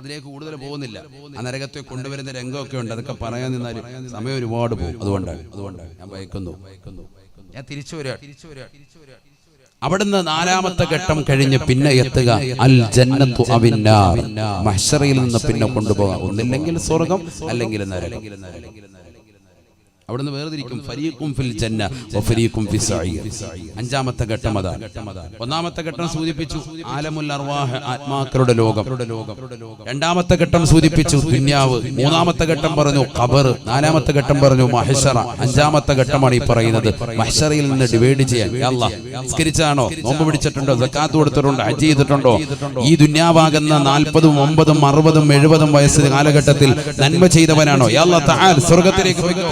അതിലേക്ക് കൂടുതൽ പോകുന്നില്ല. ആ നരകത്തെ കൊണ്ടുവരുന്ന രംഗമൊക്കെ ഉണ്ട്, അതൊക്കെ പറയാൻ നിന്നാൽ സമയം ഒരുപാട് പോകും. അതുകൊണ്ടാണ് ഞാൻ ഭയക്കുന്നു. ഞാൻ തിരിച്ചു വരിക. അവിടുന്ന് 4ാമത്തെ ഘട്ടം കഴിഞ്ഞ് പിന്നെ എത്തുക അൽ ജന്നത്തു അവിന്നാർ, മഹ്ശറയിൽ നിന്ന് പിന്നെ കൊണ്ടുപോകാം. ഒന്നില്ലെങ്കിൽ സ്വർഗം, അല്ലെങ്കിൽ നരകം. അവിടുന്ന് വേർതിരിക്കും. ഫരീഖും ഫിൽ ജന്ന വഫരീഖും ഫിസ് സഈർ. 5ാമത്തെ ഘട്ടം അതാണ്. 1ാമത്തെ ഘട്ടം സൂചിപ്പിച്ചു ആലമുൽ അർവാഹ്, ആത്മാക്കളുടെ ലോകം. 2ാമത്തെ ഘട്ടം സൂചിപ്പിച്ചു ദുനിയാവ്. 3ാമത്തെ ഘട്ടം പറഞ്ഞു ഖബർ. 4ാമത്തെ ഘട്ടം പറഞ്ഞു മഹ്ശറ. 5ാമത്തെ ഘട്ടമാണ് ഈ പറയുന്നത്. മഹ്ശറയിൽ നിന്ന് ഡിവൈഡ് ചെയ്യാൻ. യാ അല്ലാഹ്, നിസ്കരിച്ചാണോ, നോമ്പ് പിടിച്ചിട്ടുണ്ടോ, സക്കാത്ത് കൊടുത്തിട്ടുണ്ടോ, ഹജ്ജ് ചെയ്തിട്ടുണ്ടോ? ഈ ദുനിയാവാകുന്ന 40ഉം 50ഉം 60ഉം 70ഉം വയസ്സ് കാലഘട്ടത്തിൽ നന്മ ചെയ്തവനാണോ? യാ അല്ലാഹ് തആല സ്വർഗ്ഗത്തിലേക്ക് പോയിക്കോ.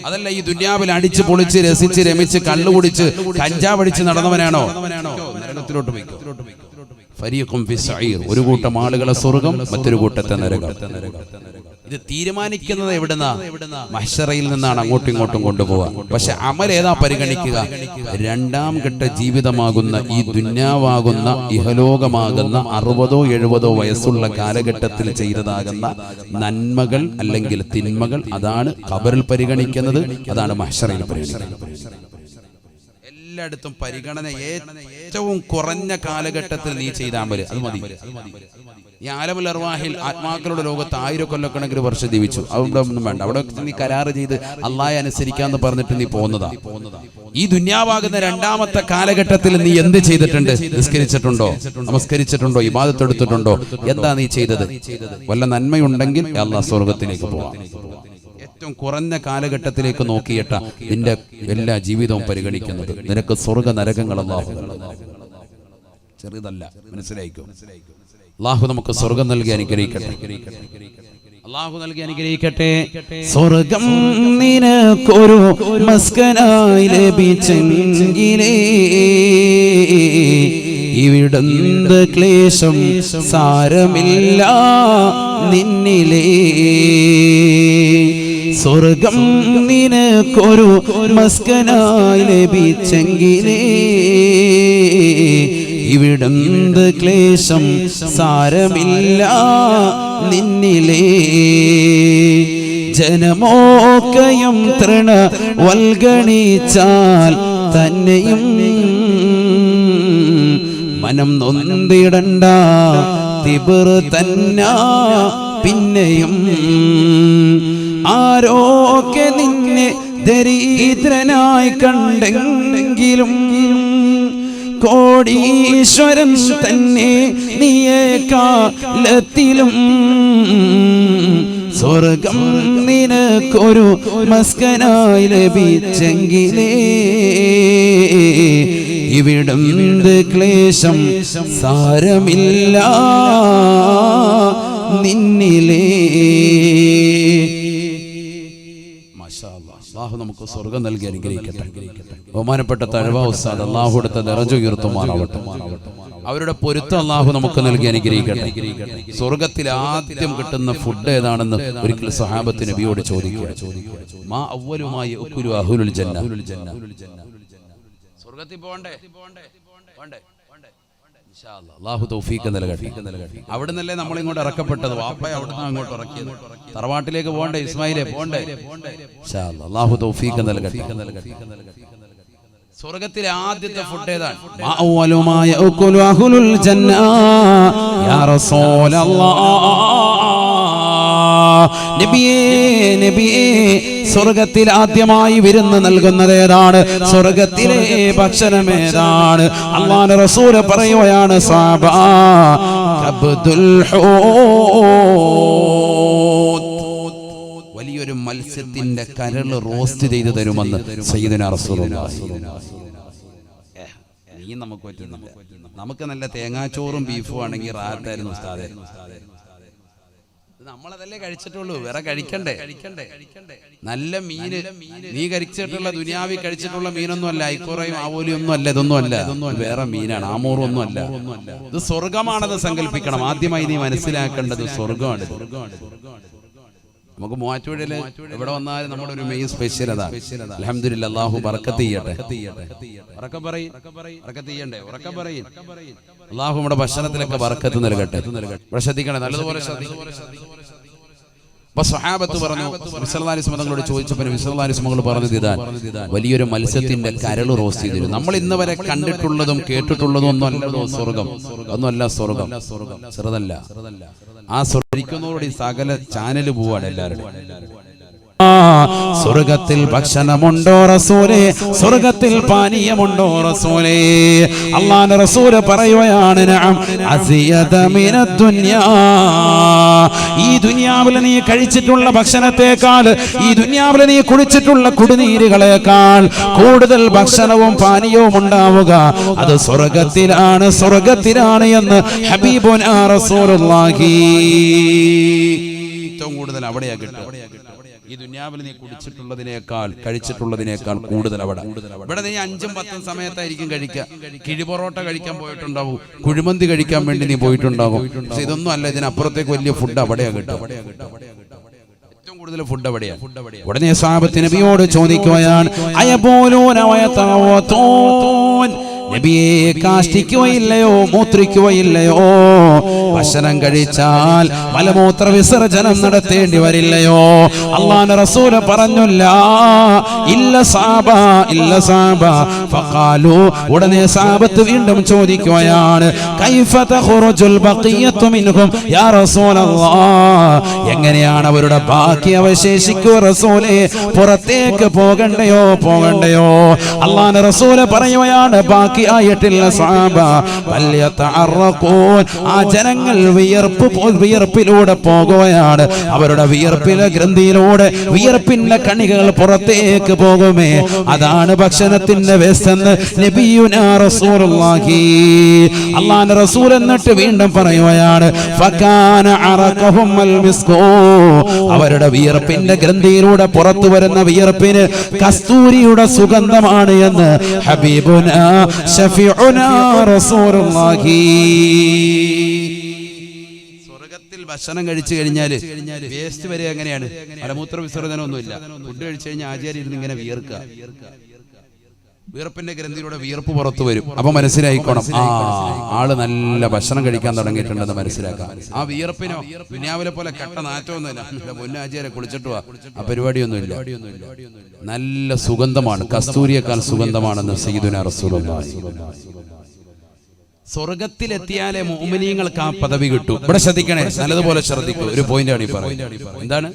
അതല്ല ഈ ദുനിയാവിൽ അടിച്ച് പൊളിച്ച് രസിച്ച് രമിച്ച് കള്ളുകുടിച്ച് കഞ്ചാവടിച്ച് നടന്നവനാണോ? നരകത്തിലോട്ട് പോയിക്കോ. ഫരീഖും ഫിസ് സഈർ, ഒരു കൂട്ടം ആളുകളെ സ്വർഗ്ഗം, മറ്റൊരു കൂട്ടത്തെ നരകം. ഇത് തീരുമാനിക്കുന്നത് എവിടുന്നാ? മഹ്ശറയിൽ നിന്നാണ് അങ്ങോട്ടും ഇങ്ങോട്ടും കൊണ്ടുപോകാൻ. പക്ഷെ അമൽ ഏതാ പരിഗണിക്കുക? 2ാം ഘട്ട ജീവിതമാകുന്ന ഈ ദുന്യാവാകുന്ന ഇഹലോകമാകുന്ന 60ഓ 70ഓ വയസ്സുള്ള കാലഘട്ടത്തിൽ ചെയ്തതാകുന്ന നന്മകൾ അല്ലെങ്കിൽ തിന്മകൾ, അതാണ് ഖബറിൽ പരിഗണിക്കുന്നത്, അതാണ് മഹ്ശറയിൽ പരിഗണിക്കുന്നത്. എല്ലായിടത്തും പരിഗണന ഏറ്റവും കുറഞ്ഞ കാലഘട്ടത്തിൽ നീ ചെയ്താൽ മതി, അത് മതി. ഈ ആലമുൽ അർവാഹിൽ ആത്മാക്കളുടെ ലോകത്ത് 1000 കൊല്ലക്കണക്കിന് വർഷം ജീവിച്ചു. അവിടെ ഒന്നും വേണ്ട. അവിടെ നീ കരാറ് ചെയ്ത് അള്ളാഹയെ അനുസരിക്കാന്ന് പറഞ്ഞിട്ട് നീ പോകുന്നതാ. ഈ ദുന്യാവാകുന്ന 2ാമത്തെ കാലഘട്ടത്തിൽ നീ എന്ത് ചെയ്തിട്ടുണ്ട്? നിസ്കരിച്ചിട്ടുണ്ടോ, നമസ്കരിച്ചിട്ടുണ്ടോ, ഇബാദത്ത് എടുത്തിട്ടുണ്ടോ? എന്താ നീ ചെയ്തത്? വല്ല നന്മയുണ്ടെങ്കിൽ അള്ളാഹ് സ്വർഗത്തിലേക്ക് പോവാം. ഏറ്റവും കുറഞ്ഞ കാലഘട്ടത്തിലേക്ക് നോക്കിയിട്ട നിന്റെ എല്ലാ ജീവിതവും പരിഗണിക്കുന്നത്. നിനക്ക് സ്വർഗ നരകങ്ങൾ അല്ലാഹു ചെറുതല്ല, മനസ്സിലായിക്കോ. അല്ലാഹു നമുക്ക് സ്വർഗം നൽകി അനുഗ്രഹിക്കട്ടെ. അല്ലാഹു നൽകി അനുഗ്രഹിക്കട്ടെ. സ്വർഗം നിനക്കൊരു മസ്കനായി ലഭിച്ചെങ്കിലേ ഇവിടുന്ന് ക്ലേശം സാരമില്ല നിന്നിലേ. സ്വർഗം നിനക്കൊരു മസ്കനായി ലഭിച്ചെങ്കിലേ ഇവിടുന്ന് ക്ലേശം സാരമില്ല നിന്നിലേ. ജനമോക്കയും തൃണ വൽഗണിച്ചാൽ തന്നെയും മനം നൊന്തിടണ്ട, തിബർ തന്നാ പിന്നെയും. ആരോക്കെ നിന്നെ ദരിദ്രനായി കണ്ടെങ്കിലും കോടീശ്വരൻ തന്നെ നീയേക്കാലത്തിലും. സ്വർഗം നിനക്കൊരു മസ്കനായി ലഭിച്ചെങ്കിലേ ഇവിടുന്ന് ക്ലേശം സാരമില്ല നിന്നിലേ. അല്ലാഹു നമുക്ക് സ്വർഗം നൽകി അനുഗ്രഹിക്കട്ടെ. ബഹുമാനപ്പെട്ട തഴവ ഉസ്താദ് അല്ലാഹു അടുത്ത ദറജ ഉയർത്തുമാറാവട്ടെ. അവരുടെ പൊരുത്തം അല്ലാഹു നമുക്ക് നൽകി അനുഗ്രഹിക്കട്ടെ. സ്വർഗത്തിൽ ആദ്യം കിട്ടുന്ന ഫുഡ് ഏതാണെന്ന് ഒരിക്കൽ സ്വഹാബത്ത് നബിയോട് ചോദിക്കുക. മാ അവ്വലുമായി യഅ്കുലു അഹ്ലുൽ ജന്ന. സ്വർഗത്തിൽ പോണ്ടേ? ഇൻഷാ അല്ലാഹ് അല്ലാഹു തൗഫീഖ് നൽകട്ടെ. അവിടെ നിന്നല്ലേ നമ്മൾ ഇങ്ങോട്ട് ഇറക്കപ്പെട്ടത്. വാപ്പയെ അവിടുന്ന് അങ്ങോട്ട് ഇറക്കിയത്. തറവാട്ടിലേക്ക് പോണ്ടേ? ഇസ്മായിലേ പോണ്ടേ? ഇൻഷാ അല്ലാഹ് അല്ലാഹു തൗഫീഖ് നൽകട്ടെ. സ്വർഗത്തിലെ ആദ്യത്തെ ഫുഡ് ഏതാണ്? അവ്വലുമായ യഅ്കുലു അഹ്ലുൽ ജന്ന യാ റസൂലല്ലാഹ്. നബിയേ സ്വർഗത്തിൽ ആദ്യമായി വിരുന്ന് നൽകുന്നത് ഏതാണ്? സ്വർഗത്തിലെ ഭക്ഷണം ഏതാണ്? അല്ലാഹുവിന്റെ റസൂൽ പറയുകയാണ് സഹാബാ കബ്ദുൽ ഹൂത്. വലിയൊരു മത്സ്യത്തിന്റെ കരൾ റോസ്റ്റ് ചെയ്ത് തരുമെന്ന് സയ്യിദുനാ റസൂലുള്ളാഹി. നീ നമുക്ക് പറ്റുന്നില്ല. നമുക്ക് നല്ല തേങ്ങാച്ചോറും ബീഫും ആണെങ്കിൽ റാഹത്തായിരുന്നു ഉസ്താദേ. നമ്മളതല്ലേ കഴിച്ചിട്ടുള്ളൂ, വേറെ കഴിക്കണ്ടേ? നല്ല മീന് നീ കഴിച്ചിട്ടുള്ള ദുനിയാവി കഴിച്ചിട്ടുള്ള മീനൊന്നും അല്ല, ഐക്കോറയും ആവോലിയൊന്നും അല്ല, ഇതൊന്നും അല്ല, വേറെ മീനാണ്, ആമൂറും ഒന്നും അല്ല. ഇത് സ്വർഗമാണെന്ന് സങ്കല്പിക്കണം. ആദ്യമായി നീ മനസ്സിലാക്കേണ്ടത് സ്വർഗമാണ്. നമുക്ക് മൂവാറ്റുപുഴയില് എവിടെ വന്നാലും നമ്മുടെ ഒരു മെയിൻ സ്പെഷ്യൽ അതാ. അൽഹംദുലില്ലാഹ്, അല്ലാഹു ബർക്കത്ത് ചെയ്യട്ടെ. ഉറക്കെ പറയും, ബർക്കത്ത് ചെയ്യണ്ടേ? ഉറക്കെ പറയും. അല്ലാഹു നമ്മുടെ ഭക്ഷണത്തിലൊക്കെ ബർക്കത്ത് നൽകട്ടെ. ഇവിടെ ശ്രദ്ധിക്കണേ, നല്ലതുപോലെ ശ്രദ്ധിക്കണം. അപ്പൊ സ്വഹാബത്ത് പറഞ്ഞു, നബി സല്ലല്ലാഹു അലൈഹി വസല്ലം തങ്ങളോട് ചോദിച്ചപ്പോൾ നബി സല്ലല്ലാഹു അലൈഹി വസല്ലം പറഞ്ഞത് ഇതാണ്, വലിയൊരു മത്സ്യത്തിന്റെ കരൾ റോസ്റ്റ് ചെയ്തിരുന്നു. നമ്മൾ ഇന്ന് വരെ കണ്ടിട്ടുള്ളതും കേട്ടിട്ടുള്ളതും ഒന്നും അല്ലല്ലോ സ്വർഗം, ഒന്നുമല്ല സ്വർഗം, ചെറുതല്ല. ആ സ്വർഗിക്കുന്നതോടെ സകല ചാനല് പോവാണ് എല്ലാവരും. സ്വർഗത്തിൽ ഭക്ഷണമുണ്ടോ റസൂലേ, സ്വർഗത്തിൽ പാനീയമുണ്ടോ റസൂലേ? അല്ലാഹുവിന്റെ റസൂല് പറയുകയാണ്, നഅം അസിയത മിനദ് ദുനിയാ, ഈ ദുനിയാവിൽ നീ കഴിച്ചിട്ടുള്ള ഭക്ഷണത്തെക്കാൾ, ഈ ദുനിയാവിൽ നീ കുടിച്ചിട്ടുള്ള കുടിനീരുകളെക്കാൾ കൂടുതൽ ഭക്ഷണവും പാനീയവും ഉണ്ടാവുക അത് സ്വർഗത്തിലാണ്, സ്വർഗത്തിലാണ് എന്ന് ഹബീബുനാ റസൂലുള്ളാഹി. ഏറ്റവും കൂടുതൽ അവിടെയാ കിട്ടുക. ഈ ദുനിയാവിൽ നീ കുടിച്ചിട്ടുള്ളതിനേക്കാൾ കഴിച്ചിട്ടുള്ളതിനേക്കാൾ കൂടുതൽ അവിടെ. ഇവിടെ നീ 5ഉം 10ഉം സമയത്തായിരിക്കും കഴിക്കുക. കിഴിപൊറോട്ട കഴിക്കാൻ പോയിട്ടുണ്ടാവും, കുഴിമന്തി കഴിക്കാൻ വേണ്ടി നീ പോയിട്ടുണ്ടാകും. പക്ഷെ ഇതൊന്നും അല്ല, ഇതിനപ്പുറത്തേക്ക് വലിയ ഫുഡ് അവിടെയാ കിട്ടുക. ഏറ്റവും കൂടുതൽ ഫുഡ് അവിടെയാണ്. ഉടനെ സ്വഹാബത്ത് നബിയോട് ചോദിക്കുകയാണ്, അയബൂലൂന വയതവതൂൻ, നബിയെ കാഷ്ടിക്കുകയില്ലയോ, മൂത്രിക്കുകയില്ലയോ? ഭക്ഷണം കഴിച്ചാൽ മലമൂത്ര വിസർജനം നടത്തേണ്ടി വരില്ലയോ? അല്ലാഹുവിന്റെ റസൂല് പറഞ്ഞില്ല, ഇല്ല സാബ, ഇല്ല സാബ. ഫഖാലു, ഉടനെ സഹാബത്ത് വീണ്ടും ചോദിക്കുകയാണ്, കൈഫ തഖറുജുൽ ബഖിയത്തു മിൻഹും യാ റസൂലല്ലാഹ്, എങ്ങനെയാണ് അവരുടെ ബാക്കി അവശേഷിക്കുക റസൂലേ? പുറത്തേക്ക് പോകണ്ടയോ, പോകണ്ടയോ? അല്ലാഹുവിന്റെ റസൂല് പറയുകയാണ്, ബാക്കി ആയിട്ടില്ല സഹാബ, വല്യതഅറഖൂൻ, ആ ജനങ്ങൾ വിയർപ്പിലൂടെ പോകുകയാണ്. അവരുടെ വിയർപ്പിലെ ഗ്രന്ഥിയിലൂടെ വിയർപ്പിന്റെ കണികൾ പുറത്തേക്ക് പോകുമേ, അതാണ് ഭക്ഷണത്തിന്റെ വേസ്റ്റ് എന്ന് നബിയുനാ റസൂലുള്ളാഹി. അല്ലാഹുവിന്റെ റസൂൽ എന്നിട്ട് വീണ്ടും പറയുകയാണ്, ഫകാന അറഖഹും അൽ മിസ്കൂ, അവരുടെ വിയർപ്പിന്റെ ഗ്രന്ഥിയിലൂടെ പുറത്തു വരുന്ന വിയർപ്പിന് കസ്തൂരിയുടെ സുഗന്ധമാണ് എന്ന് ഹബീബുനാ ശഫീഉനാ റസൂലുള്ളാഹി. സ്വർഗത്തിൽ ഭക്ഷണം കഴിച്ചു കഴിഞ്ഞാൽ വേസ്റ്റ് വരെ എങ്ങനെയാണ്? മലമൂത്ര വിസർജനം ഒന്നുമില്ല. ഫുഡ് കഴിച്ചു കഴിഞ്ഞാൽ ആചാര്യ ഇരുന്ന് ഇങ്ങനെ വിയർക്കുക. വിയർപ്പിന്റെ ഗ്രന്ഥിയിലൂടെ വിയർപ്പ് പുറത്തു വരും. അപ്പൊ മനസ്സിലായിക്കോണം, ആള് നല്ല ഭക്ഷണം കഴിക്കാൻ തുടങ്ങിയിട്ടുണ്ടെന്ന് മനസ്സിലാക്കാം. ആ വിയർപ്പിനോ ദുനിയാവിലെ പോലെ കെട്ട നാറ്റമൊന്നുമില്ല. മുന്നാചാര്യ കുളിച്ചിട്ട് ആ പരിപാടിയൊന്നുമില്ല. നല്ല സുഗന്ധമാണ്, കസ്തൂരിയേക്കാൾ സുഗന്ധമാണെന്ന് സയ്യിദുനാ റസൂലുള്ളാഹി. സ്വർഗത്തിലെത്തിയാലേ മുഅ്മിനീങ്ങൾക്ക് ആ പദവി കിട്ടൂ. ഇവിടെ ശ്രദ്ധിക്കണേ, നല്ലതുപോലെ ശ്രദ്ധിക്കൂ. ഒരു പോയിന്റാണ് ഈ പറയുന്നത്. എന്താണ്?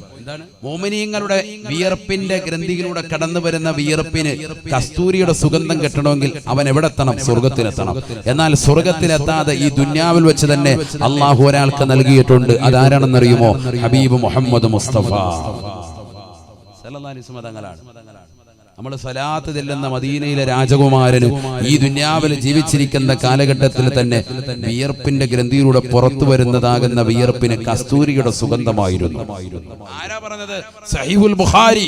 മുഅ്മിനീങ്ങളുടെ വിയർപ്പിന്റെ ഗ്രന്ഥിയിലൂടെ കടന്നു വരുന്ന വിയർപ്പിന് കസ്തൂരിയുടെ സുഗന്ധം കിട്ടണമെങ്കിൽ അവൻ എവിടെ എത്തണം? സ്വർഗത്തിലെത്തണം. എന്നാൽ സ്വർഗത്തിലെത്താതെ ഈ ദുന്യാവിൽ വെച്ച് തന്നെ അള്ളാഹു ഒരാൾക്ക് നൽകിയിട്ടുണ്ട്. അതാരാണെന്നറിയുമോ? ഹബീബ് മുഹമ്മദ് മുസ്തഫ സല്ലല്ലാഹു അലൈഹി വസല്ലം തങ്ങളാണ്. നമ്മൾ സ്വലാത്ത് ചെല്ലുന്ന മദീനയിലെ രാജകുമാരന് ഈ ദുനിയാവിൽ ജീവിച്ചിരിക്കുന്ന കാലഘട്ടത്തിൽ തന്നെ വിയർപ്പിന്റെ ഗ്രന്ഥിയിലൂടെ പുറത്തു വരുന്നതാകുന്ന വിയർപ്പിന് കസ്തൂരിയുടെ സുഗന്ധമായിരുന്നു. ആരാ പറഞ്ഞത്? സഹീഹുൽ ബുഖാരി.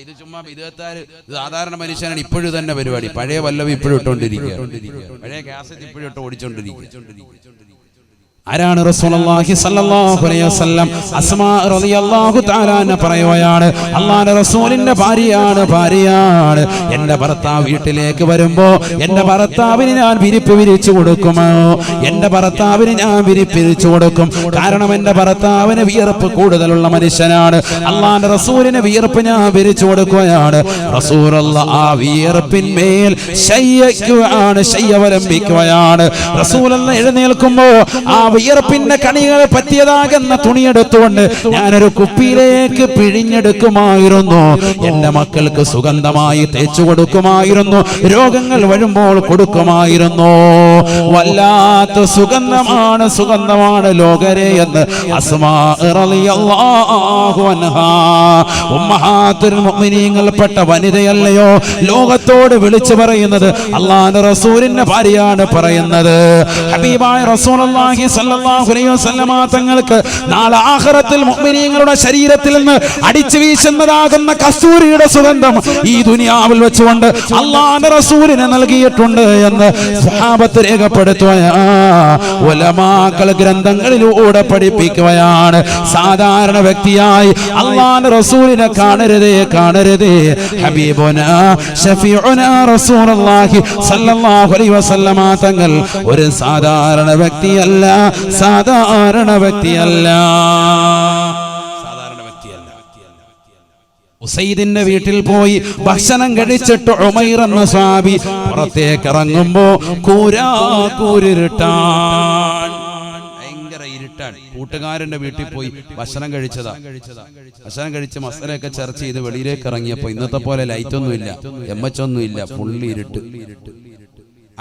ഇത് ചുമ്മാ വിദേഹത്താര് സാധാരണ മനുഷ്യനാണ്. ഇപ്പോഴും തന്നെ പരിപാടി പഴയ വല്ലവി ഇപ്പോഴും ഇട്ടുകൊണ്ടിരിക്കുക, പഴയ കാസറ്റ് ഇപ്പോഴും ഇട്ട് ഓടിച്ചോണ്ടിരിക്കുക. ആരാണ്? റസൂലുള്ളാഹി സ്വല്ലല്ലാഹു അലൈഹി വസല്ലം. അസ്മാ റളിയല്ലാഹു തആല അൻഹ പറയുകയാണ്, അല്ലാഹുവിന്റെ റസൂലിന്റെ ഭാര്യയാണ്. എന്റെ ഭർത്താവ് വീട്ടിലേക്ക് വരുമ്പോ എന്റെ ഭർത്താവിന് ഞാൻ വിരിപ്പ് വിരിച്ചു കൊടുക്കുമോ? എന്റെ ഭർത്താവിന് ഞാൻ വിരിപ്പ് വിരിച്ചു കൊടുക്കും. കാരണം എന്റെ ഭർത്താവിന് വിയർപ്പ് കൂടുതലുള്ള മനുഷ്യനാണ്. അല്ലാഹുവിന്റെ റസൂലിന് വിയർപ്പ് ഞാൻ വിരിച്ചു കൊടുക്കുകയാണ്. റസൂലുള്ളാഹി ആ വിയർപ്പിന്മേൽ ശയ്യവലംബിക്കുകയാണ്. റസൂലുള്ളാഹി എഴുന്നേൽക്കുമ്പോ ആ വിയർപ്പിന്റെ കണികൾ പറ്റിയതാകുന്ന തുണിയെടുത്തുകൊണ്ട് ഞാനൊരു കുപ്പിയിലേക്ക് പിഴിഞ്ഞെടുക്കുമായിരുന്നു. എന്റെ മക്കൾക്ക് സുഗന്ധമായി തേച്ചു കൊടുക്കുമായിരുന്നു. രോഗങ്ങൾ വരുമ്പോൾ കൊടുക്കുമായിരുന്നു. വല്ലാത്ത സുഗന്ധമാണ് ലോകരെ എന്ന് അസ്മാ റളിയല്ലാഹു അൻഹാ ഉമ്മഹാത്തുൽ മുഅ്മിനീങ്ങൾപ്പെട്ട വനിതയല്ലയോ ലോകത്തോട് വിളിച്ചു പറയുന്നത്? അല്ലാഹുവിന്റെ റസൂലിന്റെ ഭാര്യയാണ് പറയുന്നത്. ഹബീബായ റസൂലുള്ളാഹി സ്വല്ലല്ലാഹു അലൈഹി വസല്ലമ തങ്ങൾക്ക് നാളെ ആഖിറത്തിൽ മുഅ്മിനീങ്ങളുടെ ശരീരത്തിൽ നിന്ന് അടിച്ചു വീശുന്നതാകുന്ന കസ്തൂരിയുടെ സുഗന്ധം ഈ ദുനിയാവിൽ വെച്ചുകൊണ്ട് അല്ലാഹുവിന്റെ റസൂലിനെ നൽകിയിട്ടുണ്ട് എന്ന് സ്വഹാബത്ത് രേഖപ്പെടുത്തുകയാണ്. ഉലമാക്കൾ ഗ്രന്ഥങ്ങളിലൂടെ പഠിപ്പിക്കുകയാണ്. സാധാരണ വ്യക്തിയായി അല്ലാഹുവിന്റെ റസൂലിനെ കാണരുതേ. ഹബീബുനാ ശഫീഉനാ റസൂലുള്ളാഹി സ്വല്ലല്ലാഹു അലൈഹി വസല്ലമ തങ്ങൾ ഒരു സാധാരണ വ്യക്തിയല്ല. ഉസൈദിന്റെ വീട്ടിൽ പോയി ഭക്ഷണം കഴിച്ചിട്ട് ഉമൈർ എന്ന സ്വഹാബി പുറത്തേക്ക് ഇറങ്ങുമ്പോ ഭയങ്കര ഇരുട്ടാണ്. കൂട്ടുകാരന്റെ വീട്ടിൽ പോയി ഭക്ഷണം കഴിച്ച് മസാലയൊക്കെ ചർച്ച ചെയ്ത് വെളിയിലേക്ക് ഇറങ്ങിയപ്പോ ഇന്നത്തെ പോലെ ലൈറ്റ് ഒന്നുമില്ല, എമ്മച്ചൊന്നുമില്ല, ഫുള്ളി ഇരുട്ട്.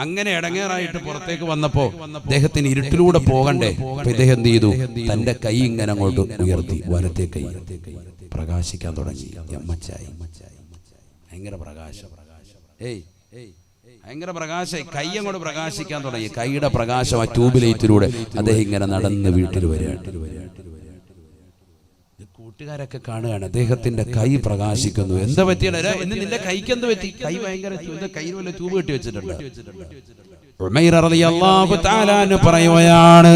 അങ്ങനെ ഇടങ്ങേറായിട്ട് പുറത്തേക്ക് വന്നപ്പോ അദ്ദേഹത്തിന് ഇരുട്ടിലൂടെ പോകണ്ടേ. ഇദ്ദേഹം എന്ത് ചെയ്തു? തന്റെ കൈ ഇങ്ങനെ അങ്ങോട്ട് ഉയർത്തി, വലത്തെ കൈ പ്രകാശിക്കാൻ തുടങ്ങി. അമ്മച്ചായി ഭയങ്കര പ്രകാശം, ഭയങ്കര പ്രകാശം. കൈ അങ്ങോട്ട് പ്രകാശിക്കാൻ തുടങ്ങി. കൈയുടെ പ്രകാശം ആ ട്യൂബ് ലൈറ്റിലൂടെ അദ്ദേഹം ഇങ്ങനെ നടന്ന് വീട്ടിൽ വരികയാണ്. കൂട്ടുകാരൊക്കെ കാണുകയാണ് അദ്ദേഹത്തിന്റെ കൈ പ്രകാശിക്കുന്നു. എന്താ പറ്റിയാണ്? നിന്റെ കൈക്ക് എന്ത് പറ്റി? കൈ ഭയങ്കര കയ്യിൽ വല്ല ട്യൂബ് കെട്ടി വെച്ചിട്ടുണ്ട്. ഉമൈർ റളിയല്ലാഹു തആല അൻഹു പറയുകയാണ്,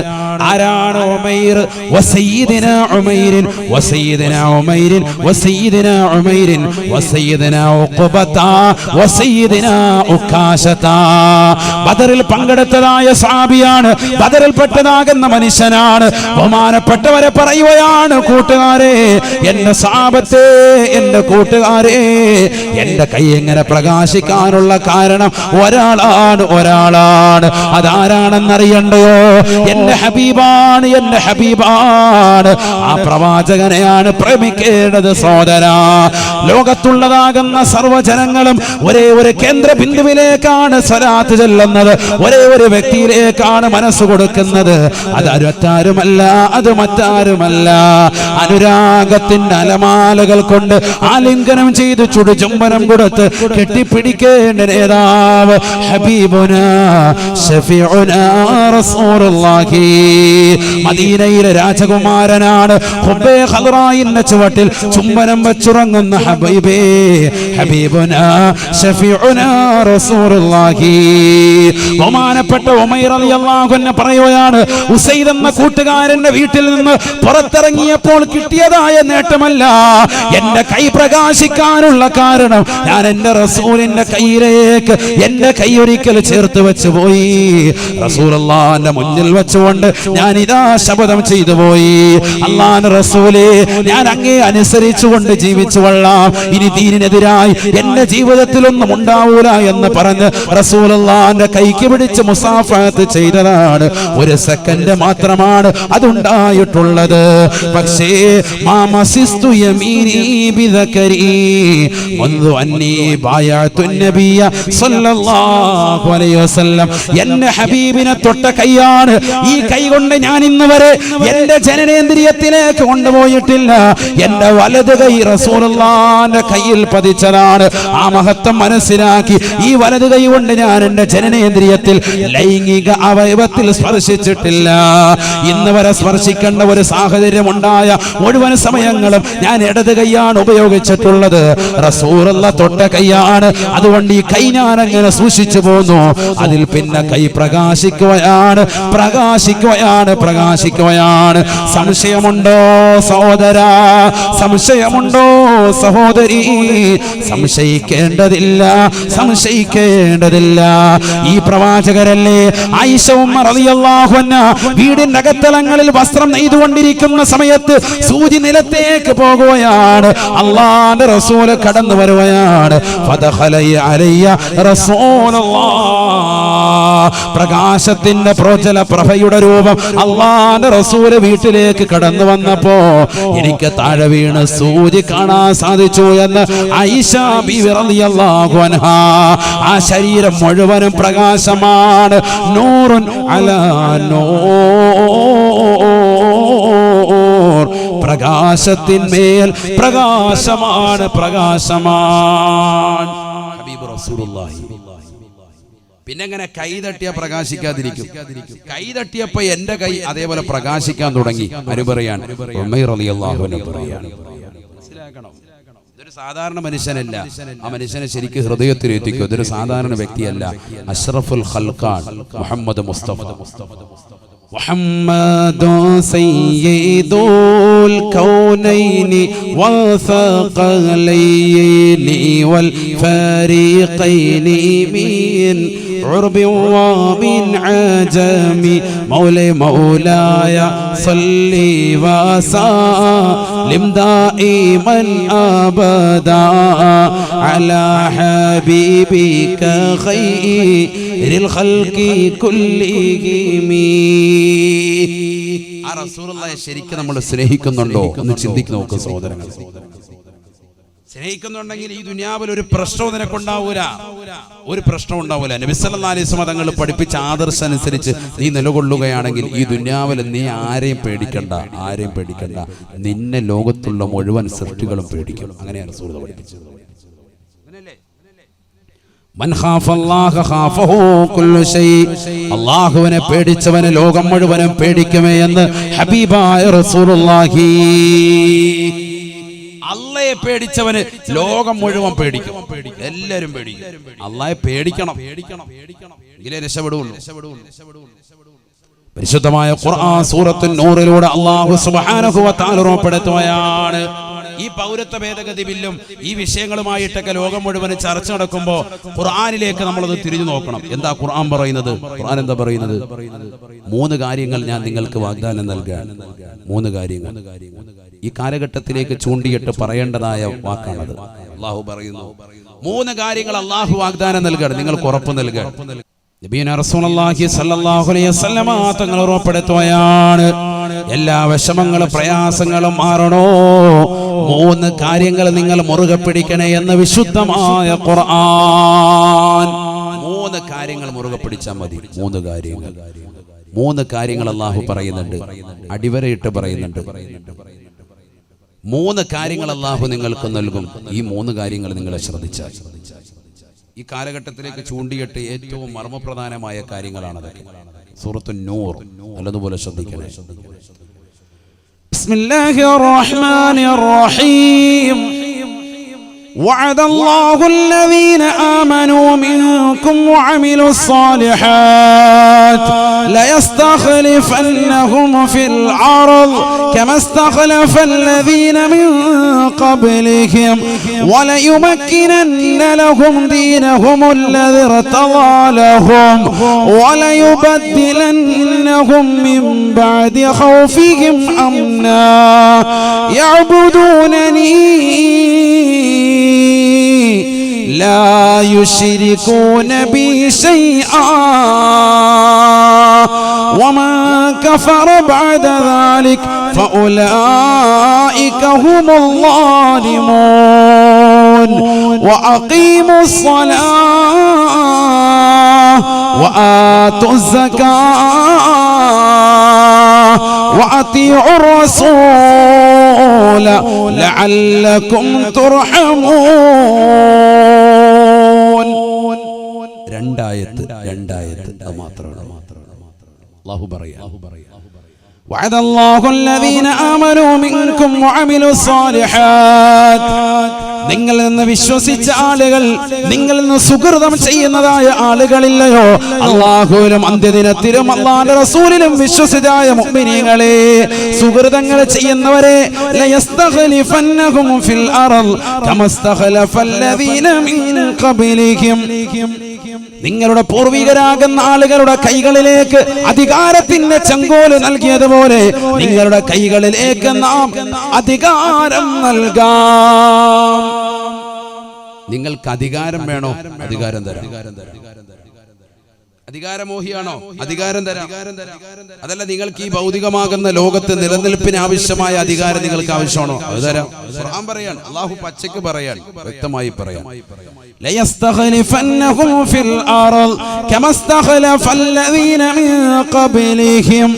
ആരാണ് ഉമൈർ? വസയ്യിദനാ ഉമൈരിൻ വസയ്യിദനാ ഉമൈരിൻ വസയ്യിദനാ ഉമൈരിൻ വസയ്യിദനാ ഉഖബത വസയ്യിദനാ ഉകാശത. ബദറിൽ പങ്കെടുത്തതായ സഹാബിയാണ്, ബദറിൽ പെട്ടതാകുന്ന മനുഷ്യനാണ്. ബഹുമാനപ്പെട്ടവരെ പറയുകയാണ്, കൂട്ടുകാരെ, എന്റെ സഹാബത്തെ, എന്റെ കൂട്ടുകാരെ, എന്റെ കൈ എങ്ങനെ പ്രകാശിക്കാനുള്ള കാരണം ഒരാളാണ്. അതാരാണെന്നറിയണ്ടയോ? എന്റെ ഹബീബാണ്. ആ പ്രവാചകനെയാണ് പ്രേമിക്കേണ്ടത് സോദരാ. ലോകത്തുള്ളതാകുന്ന സർവ്വജനങ്ങളും ഒരേ ഒരു കേന്ദ്ര ബിന്ദുവിലേക്കാണ് സ്വലാത്ത് ചൊല്ലുന്നത്, ഒരേ ഒരു വ്യക്തിയിലേക്കാണ് മനസ്സ് കൊടുക്കുന്നത്. അത് മറ്റാരുമല്ല. അനുരാഗത്തിന്റെ അലമാലകൾ കൊണ്ട് ആലിംഗനം ചെയ്ത് ചുടുചുംബനം കൊടുത്ത് കെട്ടിപ്പിടിക്കേണ്ട നേതാവ് ഹബീബുനാ ശഫീഉനാ റസൂലുള്ളാഹി. മദീനയിലെ രാജകുമാരനാണ്. ഖുബൈ ഖദ്റായിന്റെ ചുവട്ടിൽ ചുംബനം വെച്ചുറങ്ങുന്ന ഹബീബുനാ ശഫീഉനാ റസൂലുള്ളാഹി. ബഹുമാനപ്പെട്ട ഉമൈർ റളിയല്ലാഹു അൻഹു പറയുകയാണ്, ഉസൈദ് എന്ന കൂട്ടുകാരന്റെ വീട്ടിൽ നിന്ന് പുറത്തിറങ്ങിയപ്പോൾ കിട്ടിയതായ നേട്ടമല്ല, എന്റെ കൈ പ്രകാശിക്കാനുള്ള കാരണം ഞാൻ എന്റെ റസൂലിന്റെ കൈയിലേക്ക് എന്റെ കൈ ഒരിക്കൽ ചേർത്ത് വെച്ചു പോയി. റസൂലുള്ളാഹിന്റെ മുന്നിൽ വെച്ചുകൊണ്ട് ഞാൻ ഇതാ ശപഥം ചെയ്തു പോയി, അല്ലാഹുവിന്റെ റസൂലേ, ഞാൻ അങ്ങേ അനുസരിച്ചുകൊണ്ട് ജീവിച്ചു കൊള്ളാം, ഇനി ദീനിനെതിരായി എന്റെ ജീവിതത്തിലൊന്നും ഉണ്ടാവൂല എന്ന് പറഞ്ഞ് റസൂലുള്ളാഹിന്റെ കൈക്ക് പിടിച്ച് മുസാഫഹത്ത് ചെയ്തതാണ്. ഒരു സെക്കൻഡ് മാത്രമാണ് അതുണ്ടായിട്ടുള്ളത്. പക്ഷേ മാമസിസ്തു യമീനി ബിദകരി മുൻദു അന്നി ബായഅതു നബിയ സല്ലല്ലാഹു അലൈഹി വസല്ലം. എന്റെ ഹബീബിനെ തൊട്ട കൈയാണ്. ഈ കൈ കൊണ്ട് ഞാൻ ഇന്ന് വരെ എന്റെ ജനനേന്ദ്രിയത്തിലേക്ക് കൊണ്ടുപോയിട്ടില്ല. എന്റെ വലത് കൈ റസൂലുള്ളാഹിന്റെ കയ്യിൽ പതിച്ചതാണ്. ആ മഹത്വം മനസ്സിലാക്കി ഈ വലത് കൈ കൊണ്ട് ഞാൻ എന്റെ ജനനേന്ദ്രിയത്തിൽ ലൈംഗിക അവയവത്തിൽ സ്പർശിച്ചിട്ടില്ല. ഇന്ന് വരെ സ്പർശിക്കേണ്ട ഒരു സാഹചര്യം ഉണ്ടായ മുഴുവൻ സമയങ്ങളും ഞാൻ ഇടത് കൈയാണ് ഉപയോഗിച്ചിട്ടുള്ളത്. റസൂലുള്ള തൊട്ട കൈയാണ്. അതുകൊണ്ട് ഈ കൈ ഞാൻ അങ്ങനെ സൂക്ഷിച്ചു പോന്നു. അതിൽ പിന്നെ കൈ പ്രകാശിക്കുകയാണ്. സംശയമുണ്ടോ സഹോദരാ? സംശയമുണ്ടോ സഹോദരി? സംശയിക്കേണ്ടതില്ല. ഈ പ്രവാചകരല്ലേ ആയിഷ ഉമ്മ റളിയല്ലാഹു അൻഹ വീടിന്റെ അകത്തളങ്ങളിൽ വസ്ത്രം നെയ്തുകൊണ്ടിരിക്കുന്ന സമയത്ത് സൂചി നിലത്തേക്ക് പോകുകയാണ്. അല്ലാഹുവിന്റെ റസൂൽ കടന്നു വരുകയാണ്. ഫദഖല അലയ്യ റസൂലുള്ളാഹ് പ്രകാശത്തിന്റെ പ്രോജ്വല പ്രഭയുടെ രൂപം അല്ലാഹുവിന്റെ റസൂല് വീട്ടിലേക്ക് കടന്നു വന്നപ്പോ എനിക്ക് താഴെ വീണ് സൂര്യ കാണാൻ സാധിച്ചു എന്ന് ആയിഷ ബീവി റളിയല്ലാഹു അൻഹാ. ആ ശരീരം മുഴുവനും പ്രകാശമാണ്. നൂറുൻ അലാ നൂർ, പ്രകാശത്തിന്മേൽ പ്രകാശമാണ്, പ്രകാശമാണ്. ഹബീബ് റസൂലുള്ളാഹി. പിന്നെങ്ങനെ കൈതട്ടിയ പ്രകാശിക്കാതിരിക്കും? കൈതട്ടിയപ്പോ എന്റെ കൈ അതേപോലെ പ്രകാശിക്കാൻ തുടങ്ങി. ആര് പറയാണ്? ഉമൈർ റളിയല്ലാഹു അൻഹു പറയാണ്. മനസ്സിലാക്കണം, ഇതൊരു സാധാരണ മനുഷ്യനല്ല. ആ മനുഷ്യനെ ശരിക്കും ഹൃദയത്തിൽ എത്തിക്കും. ഇതൊരു സാധാരണ വ്യക്തിയല്ല. അഷ്റഫുൽ ഖൽഖാൻ മുഹമ്മദ് മുസ്തഫ. محمد سيد الكونين والثقلين والفريقين من عرب ومن عجم مولاي صل وسلم دائما أبدا على حبيبك خير الخلق كلهم. ആ റസൂലുള്ളാഹിയെ ശരിക്കും നമ്മൾ സ്നേഹിക്കുന്നുണ്ടോ എന്ന് ചിന്തിക്ക് നോക്ക് സഹോദരങ്ങൾ. സ്നേഹിക്കുന്നുണ്ടെങ്കിൽ ഈ ദുനിയാവിൽ ഒരു പ്രശ്നവും നിനക്കുണ്ടാവൂല, ഒരു പ്രശ്നം ഉണ്ടാവൂല. നബി സല്ലല്ലാഹു അലൈഹി വസല്ലം തങ്ങൾ പഠിപ്പിച്ച ആദർശം അനുസരിച്ച് നീ നിലകൊള്ളുകയാണെങ്കിൽ ഈ ദുനിയാവിൽ നീ ആരെയും പേടിക്കണ്ട, ആരെയും പേടിക്കണ്ട. നിന്നെ ലോകത്തുള്ള മുഴുവൻ സൃഷ്ടികളും പേടിക്കും. അങ്ങനെയാണ് റസൂൽ പഠിപ്പിച്ചത്. മൻ ഖാഫല്ലാഹ ഖാഫഹു കുല്ലു ശൈ, അല്ലാഹുവിനെ പേടിച്ചവനെ ലോകം മുഴുവനും പേടിക്കുമേ എന്ന് ഹബീബായ റസൂലുള്ളാഹി. അല്ലാഹയെ പേടിച്ചവന് ലോകം മുഴുവൻ പേടിക്കും, എല്ലാവരും പേടിക്കും. അല്ലാഹയെ പേടിക്കണം, എങ്കിലേ രക്ഷപ്പെടുള്ളൂ. പരിശുദ്ധമായ ഖുർആൻ സൂറത്തുൻ നൂറിലൂടെ അല്ലാഹു സുബ്ഹാനഹു വ തആല ഉറപ്പെടുത്തുകയാണ്. ഈ പൗരത്വ ഭേദഗതി ബില്ലും ഈ വിഷയങ്ങളുമായിട്ടൊക്കെ ലോകം മുഴുവൻ ചർച്ച നടക്കുമ്പോൾ ഖുർആനിലേക്ക് നമ്മളത് തിരിഞ്ഞു നോക്കണം. എന്താ ഖുർആൻ പറയുന്നത്? ഖുർആൻ എന്താ പറയുന്നത്? 3 കാര്യങ്ങൾ ഞാൻ നിങ്ങൾക്ക് വാഗ്ദാനം നൽകാൻ. 3 കാര്യങ്ങൾ ഈ കാലഘട്ടത്തിലേക്ക് ചൂണ്ടിയിട്ട് പറയേണ്ടതായ വാക്കാണത്. അല്ലാഹു പറയുന്നു 3 കാര്യങ്ങൾ അല്ലാഹു വാഗ്ദാനം നൽകാൻ, നിങ്ങൾക്ക് ഉറപ്പ് നൽകാൻ. നബിയുനാ റസൂലുള്ളാഹി സ്വല്ലല്ലാഹു അലൈഹി വസല്ലമ തങ്ങൾ ഉറപ്പെടുത്തുകയാണ്, എല്ലാ വിഷമങ്ങളും പ്രയാസങ്ങളും മാറണോ 3 കാര്യങ്ങൾ നിങ്ങൾ മുറുകെ പിടിക്കണേ എന്ന് വിശുദ്ധമായ ഖുർആൻ. 3 കാര്യങ്ങൾ മുറുകെ പിടിച്ചാൽ മതി. 3 കാര്യങ്ങൾ, 3 കാര്യങ്ങൾ അല്ലാഹു പറയുന്നുണ്ട്, അടിവരയിട്ട് പറയുന്നുണ്ട്. 3 കാര്യങ്ങൾ അല്ലാഹു നിങ്ങൾക്ക് നൽകും. ഈ 3 കാര്യങ്ങൾ നിങ്ങൾ ശ്രദ്ധിച്ചാൽ ഈ കാലഘട്ടത്തിലേക്ക് ചൂണ്ടിയിട്ട് ഏറ്റവും മർമ്മപ്രധാനമായ കാര്യങ്ങളാണത്. സൂറത്തുൻ നൂർ നല്ലതുപോലെ ശ്രദ്ധിക്കണേ. ബിസ്മില്ലാഹിർ റഹ്മാനിർ റഹീം. وعد الله الذين آمنوا منكم وعملوا الصالحات ليستخلفنهم في الأرض كما استخلف الذين من قبلهم وليمكنن لهم دينهم الذي ارتضى لهم وليبدلنهم من بعد خوفهم أمنا يعبدونني لا يشركون بي شيئا ومن كفر بعد ذلك فأولئك هم الظالمون وأقيموا الصلاة وآتوا الزكاة وأطيعوا الرسول لعلكم ترحمون. രണ്ടായത്ത് മാത്രമാണ് അല്ലാഹു പറയാ. وعد الله الذين آمنوا منكم وعملوا الصالحات. നിങ്ങളിൽ നിന്ന് വിശ്വസിച്ച ആളുകൾ, നിങ്ങളിൽ നിന്ന് സുകൃതം ചെയ്യുന്നതായ ആളുകളില്ലയോ? അല്ലാഹുവിലും അന്ത്യദിനത്തിലും അല്ലാഹുവിന്റെ റസൂലിലും വിശ്വസിച്ചായ മുഅ്മിനീങ്ങളെ, സുകൃതങ്ങൾ ചെയ്യുന്നവരെ ലയസ്തഖലിഫന്നഹും ഫിൽ അർദ് കമാ സ്തഖലഫല്ലദീന മിൻ ഖബ്ലിഹിം. നിങ്ങളുടെ പൂർവികരാകുന്ന ആളുകളുടെ കൈകളിലേക്ക് അധികാരത്തിന്റെ ചെങ്കോല് നൽകിയതുപോലെ നിങ്ങളുടെ കൈകളിലേക്ക് നാം അധികാരം നൽകാം. നിങ്ങൾക്ക് അധികാരം വേണോ? അധികാരം തരാം. അധികാരമോഹിയാണോ? അധികാരം തരാം. അതല്ല, നിങ്ങൾക്ക് ഈ ഭൗതികമാകുന്ന ലോകത്ത് നിലനിൽപ്പിന് ആവശ്യമായ അധികാരം നിങ്ങൾക്ക് ആവശ്യമാണോ? അത് തരാം. ഖുർആൻ പറയാണ്, അല്ലാഹു പച്ചയ്ക്ക് പറയാണ്, വ്യക്തമായി പറയാം. ലയസ്തഖലിഫന്നഹും ഫിൽ അർദ് കമസ്തഖലഫല്ലദീന മിൻ ഖബ്ലിഹിം.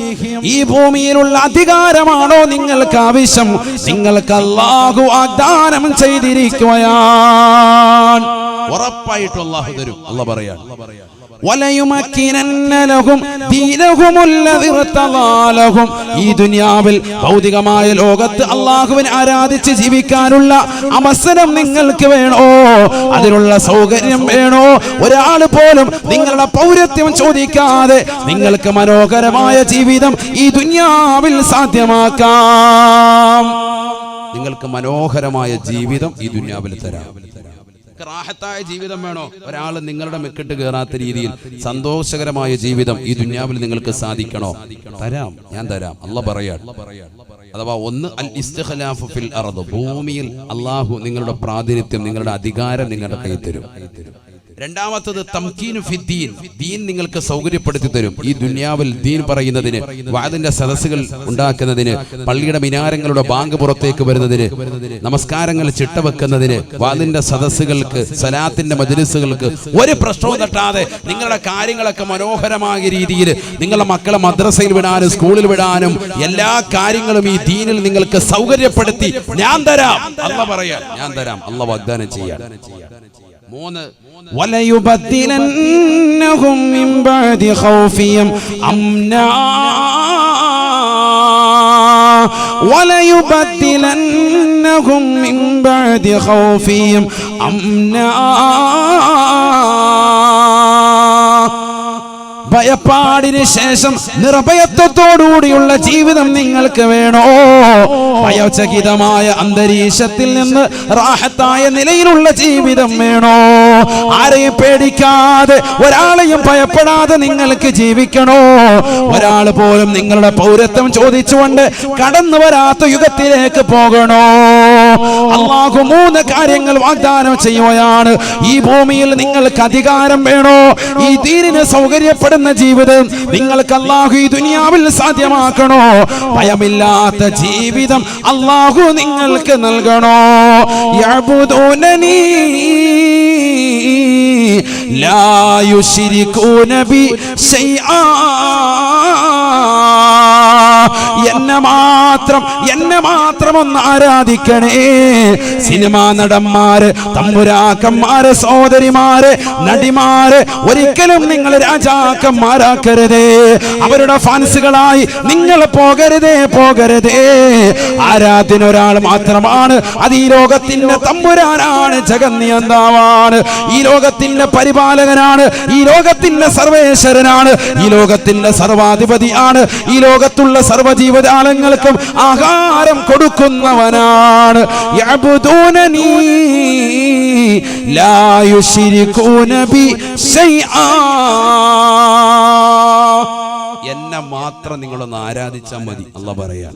ഈ ഭൂമിയിലുള്ള അധികാരമാണോ നിങ്ങൾക്ക് ആവശ്യം? നിങ്ങൾക്ക് അല്ലാഹു വാഗ്ദാനം ചെയ്തിരിക്കുകയാണ്. ഉറപ്പായിട്ടും അല്ലാഹു തരും. അല്ലാഹു പറയാണ്, വലയുമക്കിനന്ന ലഹും ദീനഹുമുൽ ലദീ ഇർതദാ ലഹും. ഈ ദുനിയാവിൽ ഭൗതികമായ ലോകത്ത് അല്ലാഹുവിനെ ആരാധിച്ച് ജീവിക്കാനുള്ള അവസരം നിങ്ങൾക്ക് വേണോ? അതിനുള്ള സൗകര്യം വേണോ? ഒരാൾ പോലും നിങ്ങളുടെ പൗരത്വം ചോദിക്കാതെ നിങ്ങൾക്ക് മനോഹരമായ ജീവിതം ഈ ദുനിയാവിൽ സാധ്യമാക്കാം. നിങ്ങൾക്ക് മനോഹരമായ ജീവിതം ഈ ദുനിയാവിൽ തരാം. റാഹത്തായ ജീവിതം വേണോ? ഒരാൾ നിങ്ങളുടെ മെക്കിട്ട് കയറാത്ത രീതിയിൽ സന്തോഷകരമായ ജീവിതം ഈ ദുനിയാവിൽ നിങ്ങൾക്ക് സാധിക്കണോ? തരാം, ഞാൻ തരാം. അല്ലാഹു പറയാൻ. അഥവാ ഒന്ന് അൽ ഇസ്തിഖ്ലാഫു ഫിൽ അർദ്, ഭൂമിയിൽ അല്ലാഹു നിങ്ങളുടെ പ്രാതിനിധ്യം, നിങ്ങളുടെ അധികാരം നിങ്ങളുടെ കയ്യിൽ തരും. രണ്ടാമത്തത് തംകീനു ഫിദ്ദീൻ, ദീൻ നിങ്ങൾക്ക് സൗകര്യപ്പെടുത്തി തരും. ഈ ദുനിയാവിൽ ദീൻ പറയുന്നതിന്, വാദിന്റെ സദസ്സുകൾ ഉണ്ടാക്കുന്നതിന്, പള്ളിയുടെ മിനാരങ്ങളുടെ ബാങ്ക് പുറത്തേക്ക് വരുന്നതിന്, നമസ്കാരങ്ങൾ ചിട്ടവെക്കുന്നതിന്, വാദിന്റെ സദസ്സുകൾക്ക്, സലാത്തിന്റെ മജ്ലിസുകൾക്ക് ഒരു പ്രശ്നവും തട്ടാതെ നിങ്ങളുടെ കാര്യങ്ങളൊക്കെ മനോഹരമായ രീതിയിൽ നിങ്ങളുടെ മക്കളെ മദ്രസയിൽ വിടാനും സ്കൂളിൽ വിടാനും എല്ലാ കാര്യങ്ങളും ഈ ദീനിൽ നിങ്ങൾക്ക് സൗകര്യപ്പെടുത്തി ഞാൻ തരാം. അല്ലാഹു പറയാൻ, ഞാൻ തരാം. അല്ലാഹു വാഗ്ദാനം ചെയ്യാൻ. മൂന്ന്, വലയുബദ്ദിലന്നഹും മിൻ ബഅദി ഖൗഫിഹിം അംനാ വലയുബദ്ദിലന്നഹും മിൻ ബഅദി ഖൗഫിഹിം അംനാ. ഭയപ്പാടിന് ശേഷം നിർഭയത്വത്തോടുകൂടിയുള്ള ജീവിതം നിങ്ങൾക്ക് വേണോ? ഭയചകിതമായ അന്തരീക്ഷത്തിൽ നിന്ന് റാഹത്തായ നിലയിലുള്ള ജീവിതം വേണോ? ആരെയും പേടിക്കാതെ, ഒരാളെയും ഭയപ്പെടാതെ നിങ്ങൾക്ക് ജീവിക്കണോ? ഒരാൾ പോലും നിങ്ങളുടെ പൗരത്വം ചോദിച്ചുകൊണ്ട് കടന്നു വരാത്ത യുഗത്തിലേക്ക് പോകണോ? അല്ലാഹു മൂന്ന് കാര്യങ്ങൾ വാഗ്ദാനം ചെയ്യുകയാണ്. ഈ ഭൂമിയിൽ നിങ്ങൾക്ക് അധികാരം വേണോ? ഈ ദീനിന് സൗകര്യപ്പെടുന്ന ജീവിതം നിങ്ങൾക്ക് അല്ലാഹു ഈ ദുനിയാവിൽ സാധ്യമാക്കണോ? ഭയമില്ലാത്ത ജീവിതം അല്ലാഹു നിങ്ങൾക്ക് നൽകണോ? യഅ്ബുദൂനനി ലാ യുശ്രികൂന ബി ശൈആ. എന്നെ മാത്രം ഒന്ന് ആരാധിക്കണേ. സിനിമാ നടന്മാര്, തമ്പുരാക്കന്മാര്, സഹോദരിമാര്, നടിമാര് ഒരിക്കലും നിങ്ങൾ രാജാക്കന്മാരാക്കരുതേ. അവരുടെ ഫാൻസുകളായി നിങ്ങൾ പോകരുതേ. ആരാധ്യൻ ഒരാൾ മാത്രമാണ്. അത് ഈ ലോകത്തിന്റെ തമ്പുരാനാണ്, ജഗന്നിയന്താവാണ്, ഈ ലോകത്തിന്റെ പരിപാലകനാണ്, ഈ ലോകത്തിന്റെ സർവേശ്വരനാണ്, ഈ ലോകത്തിന്റെ സർവാധിപതിയാണ്, ഈ ലോകത്തുള്ള സർവ്വജീവജാലങ്ങൾക്കും ആഹാരം കൊടുക്കുന്നവനാണ്. യഅ്ബുദൂനനി ലാ യുശ്രികൂന ബി ശൈആ. എന്നെ മാത്രം നിങ്ങളൊന്ന് ആരാധിച്ചാൽ മതി. അല്ലാഹു പറയാ,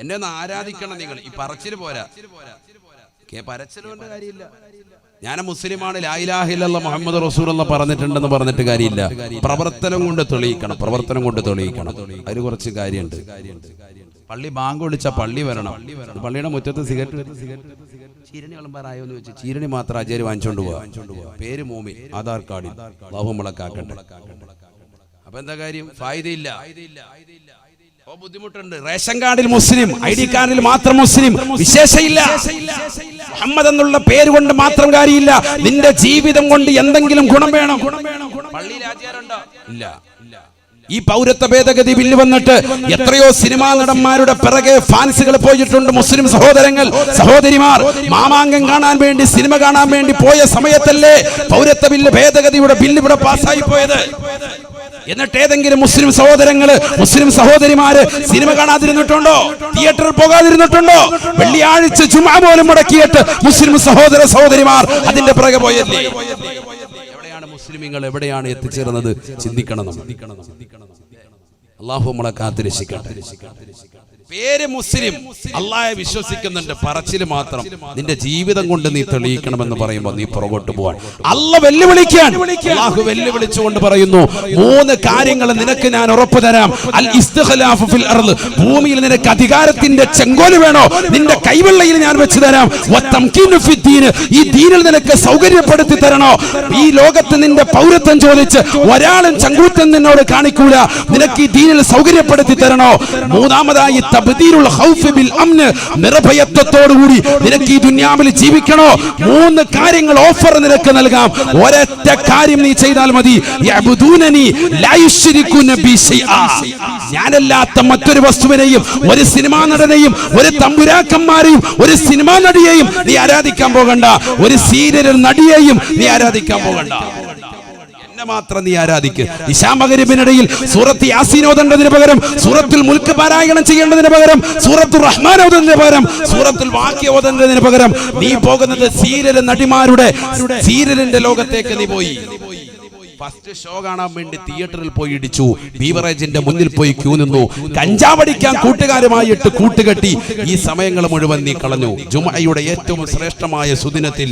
എന്നെ ഒന്ന് ആരാധിക്കണം നിങ്ങൾ. ഈ പറച്ചില് പോരാ, പറച്ചിലുകൊണ്ട് കാര്യമില്ല. ഞാൻ മുസ്ലിമാണ്, ലാ ഇലാഹ ഇല്ലല്ലാഹ് മുഹമ്മദ് റസൂലുള്ളാഹ് പറഞ്ഞിട്ടുണ്ടെന്ന് പറഞ്ഞിട്ട് കാര്യമില്ല. പ്രവർത്തനം കൊണ്ട് തെളിയിക്കണം. അതിന് കുറച്ച് കാര്യമുണ്ട്. പള്ളി ബാങ്ക് വിളിച്ച പള്ളി വരണം. പള്ളിയുടെ മുറ്റത്ത് സിഗരറ്റ് ചീരണി വിളമ്പാറായോ എന്ന് വെച്ച് ചീരണി മാത്രം ആചാര്യ വാങ്ങിച്ചോണ്ട് പോവാ. പേര് മോമിൻ, ആധാർ കാർഡിൽ അല്ലാഹു മുളക്കാക്കട്ടെ. അപ്പൊ എന്താ കാര്യം? ഫായിദയില്ല. ബുദ്ധിമുട്ടുണ്ട്. റേഷൻ കാർഡിൽ മുസ്ലിം, ID കാർഡിൽ മാത്രം മുസ്ലിം, വിശേഷയില്ല. മുഹമ്മദ് എന്നുള്ള പേര് കൊണ്ട് മാത്രം കാര്യമില്ല. നിന്റെ ജീവിതം കൊണ്ട് എന്തെങ്കിലും ഗുണം വേണം. പള്ളിയിൽ ആചാരമുണ്ടോ? ഇല്ല. ഈ പൗരത്വ ഭേദഗതി ബില്ല് വന്നിട്ട് എത്രയോ സിനിമാ നടന്മാരുടെ പിറകെ ഫാൻസുകൾ പോയിട്ടുണ്ട്. മുസ്ലിം സഹോദരങ്ങൾ, സഹോദരിമാർ മാമാങ്കം കാണാൻ വേണ്ടി, സിനിമ കാണാൻ വേണ്ടി പോയ സമയത്തല്ലേ പൗരത്വ ബില്ല് ഭേദഗതിയുടെ ബില്ല് ഇവിടെ പാസ്സായി പോയത്? എന്നിട്ട് ഏതെങ്കിലും മുസ്ലിം സഹോദരങ്ങള്, മുസ്ലിം സഹോദരിമാര് സിനിമ കാണാതിരുന്നിട്ടുണ്ടോ? തിയേറ്ററിൽ പോകാതിരുന്നിട്ടുണ്ടോ? വെള്ളിയാഴ്ച ജുമുഅ പോലും മുടക്കിയിട്ട് മുസ്ലിം സഹോദര സഹോദരിമാർ അതിന്റെ പിറകെ പോയല്ലേ? എവിടെയാണ് മുസ്ലിമീങ്ങൾ, എവിടെയാണ് എത്തിച്ചേർന്നത്? ചിന്തിക്കണം. അല്ലാഹു നമ്മളെ കാത്തുരക്ഷിക്കട്ടെ. പേര് മുസ്ലിം, അള്ളാഹെ വിശ്വസിക്കുന്നുണ്ട്, പറച്ചില് മാത്രം. നിന്റെ ജീവിതം കൊണ്ട് നീ തെളിയിക്കണമെന്ന് പറയുമ്പോൾ നീ പുറകോട്ട് പോവാൻ അള്ളാഹ് വെല്ലുവിളിക്കാൻ. അല്ലാഹു വെല്ലുവിളിച്ചുകൊണ്ട് പറയുന്നു, 3 കാര്യങ്ങൾ നിനക്ക് ഞാൻ ഉറപ്പു തരാം. അൽ ഇസ്തിഖ്ലാഫു ഫിൽ അർള്, ഭൂമിയിൽ നിനക്ക് അധികാരത്തിന്റെ ചെങ്കോല് വേണോ, നിന്റെ കൈവെള്ളയിൽ ഞാൻ വെച്ച് തരാം. വതംകീനു ഫിദ്ദീൻ, ഈ ദീനിൽ നിനക്ക് സൗകര്യപ്പെടുത്തി തരണോ, ഈ ലോകത്ത് നിന്റെ പൗരത്വം ചോദിച്ച് ഒരാളും ചങ്കൂറ്റം നിന്നോട് കാണിക്കൂല, നിനക്ക് ഈ ദീനിൽ സൗകര്യപ്പെടുത്തി തരണോ. മൂന്നാമതായി തബ്ദീലുൽ ഖൗഫ് ബിൽ അംൻ, നിർഭയത്വത്തോടുകൂടി നിനക്ക് ഈ ദുനിയാവിൽ ജീവിക്കണോ, 3 കാര്യങ്ങൾ ഓഫർ നിനക്ക് നൽകാം. ഒരൊറ്റ കാര്യം നീ ചെയ്താൽ മതി. യഅബ്ദൂനനി ലാ യുശ്രികൂന ബി ശൈആ, ഞാനല്ലാത്ത മറ്റൊരു വസ്തുവിനെയും, ഒരു സിനിമാ നടനെയും, ഒരു തമ്പുരാക്കന്മാരെയും, ഒരു സിനിമാ നടിയെയും നീ ആരാധിക്കാൻ പോകണ്ട, ഒരു സീരിയൽ നടിയെയും നീ ആരാധിക്കാൻ പോകണ്ട, മാത്രം നീ ആരാധിക്ക്. ഇശാ മഗ്‌രിബിനിടയിൽ സൂറത്ത് യാസീൻ ഓതേണ്ടതിന് പകരം സൂറത്തുൽ മുൽക്ക് പാരായണം ചെയ്യേണ്ടതിന് പകരം സൂറത്തുർ റഹ്മാൻ ഓതുന്നതിന് പകരം സൂറത്തുൽ വാഖിയ ഓതേണ്ടതിന് പകരം നീ പോകുന്നത് സീരിയൽ നടിമാരുടെ സീരിയലിന്റെ ലോകത്തേക്ക് നീ പോയി. ഫസ്റ്റ് ഷോ കാണാൻ വേണ്ടി തിയേറ്ററിൽ പോയി ഇടിച്ചു, ബീവറേജിന്റെ മുന്നിൽ പോയി ക്യൂ നിന്നു, കഞ്ചാവടിക്കാൻ കൂട്ടുകാരുമായിട്ട് കൂട്ടുകെട്ടി. ഈ സമയങ്ങൾ മുഴുവൻ നീ കളഞ്ഞു. ജുമുഅയുടെ ഏറ്റവും ശ്രേഷ്ഠമായ സുദിനത്തിൽ,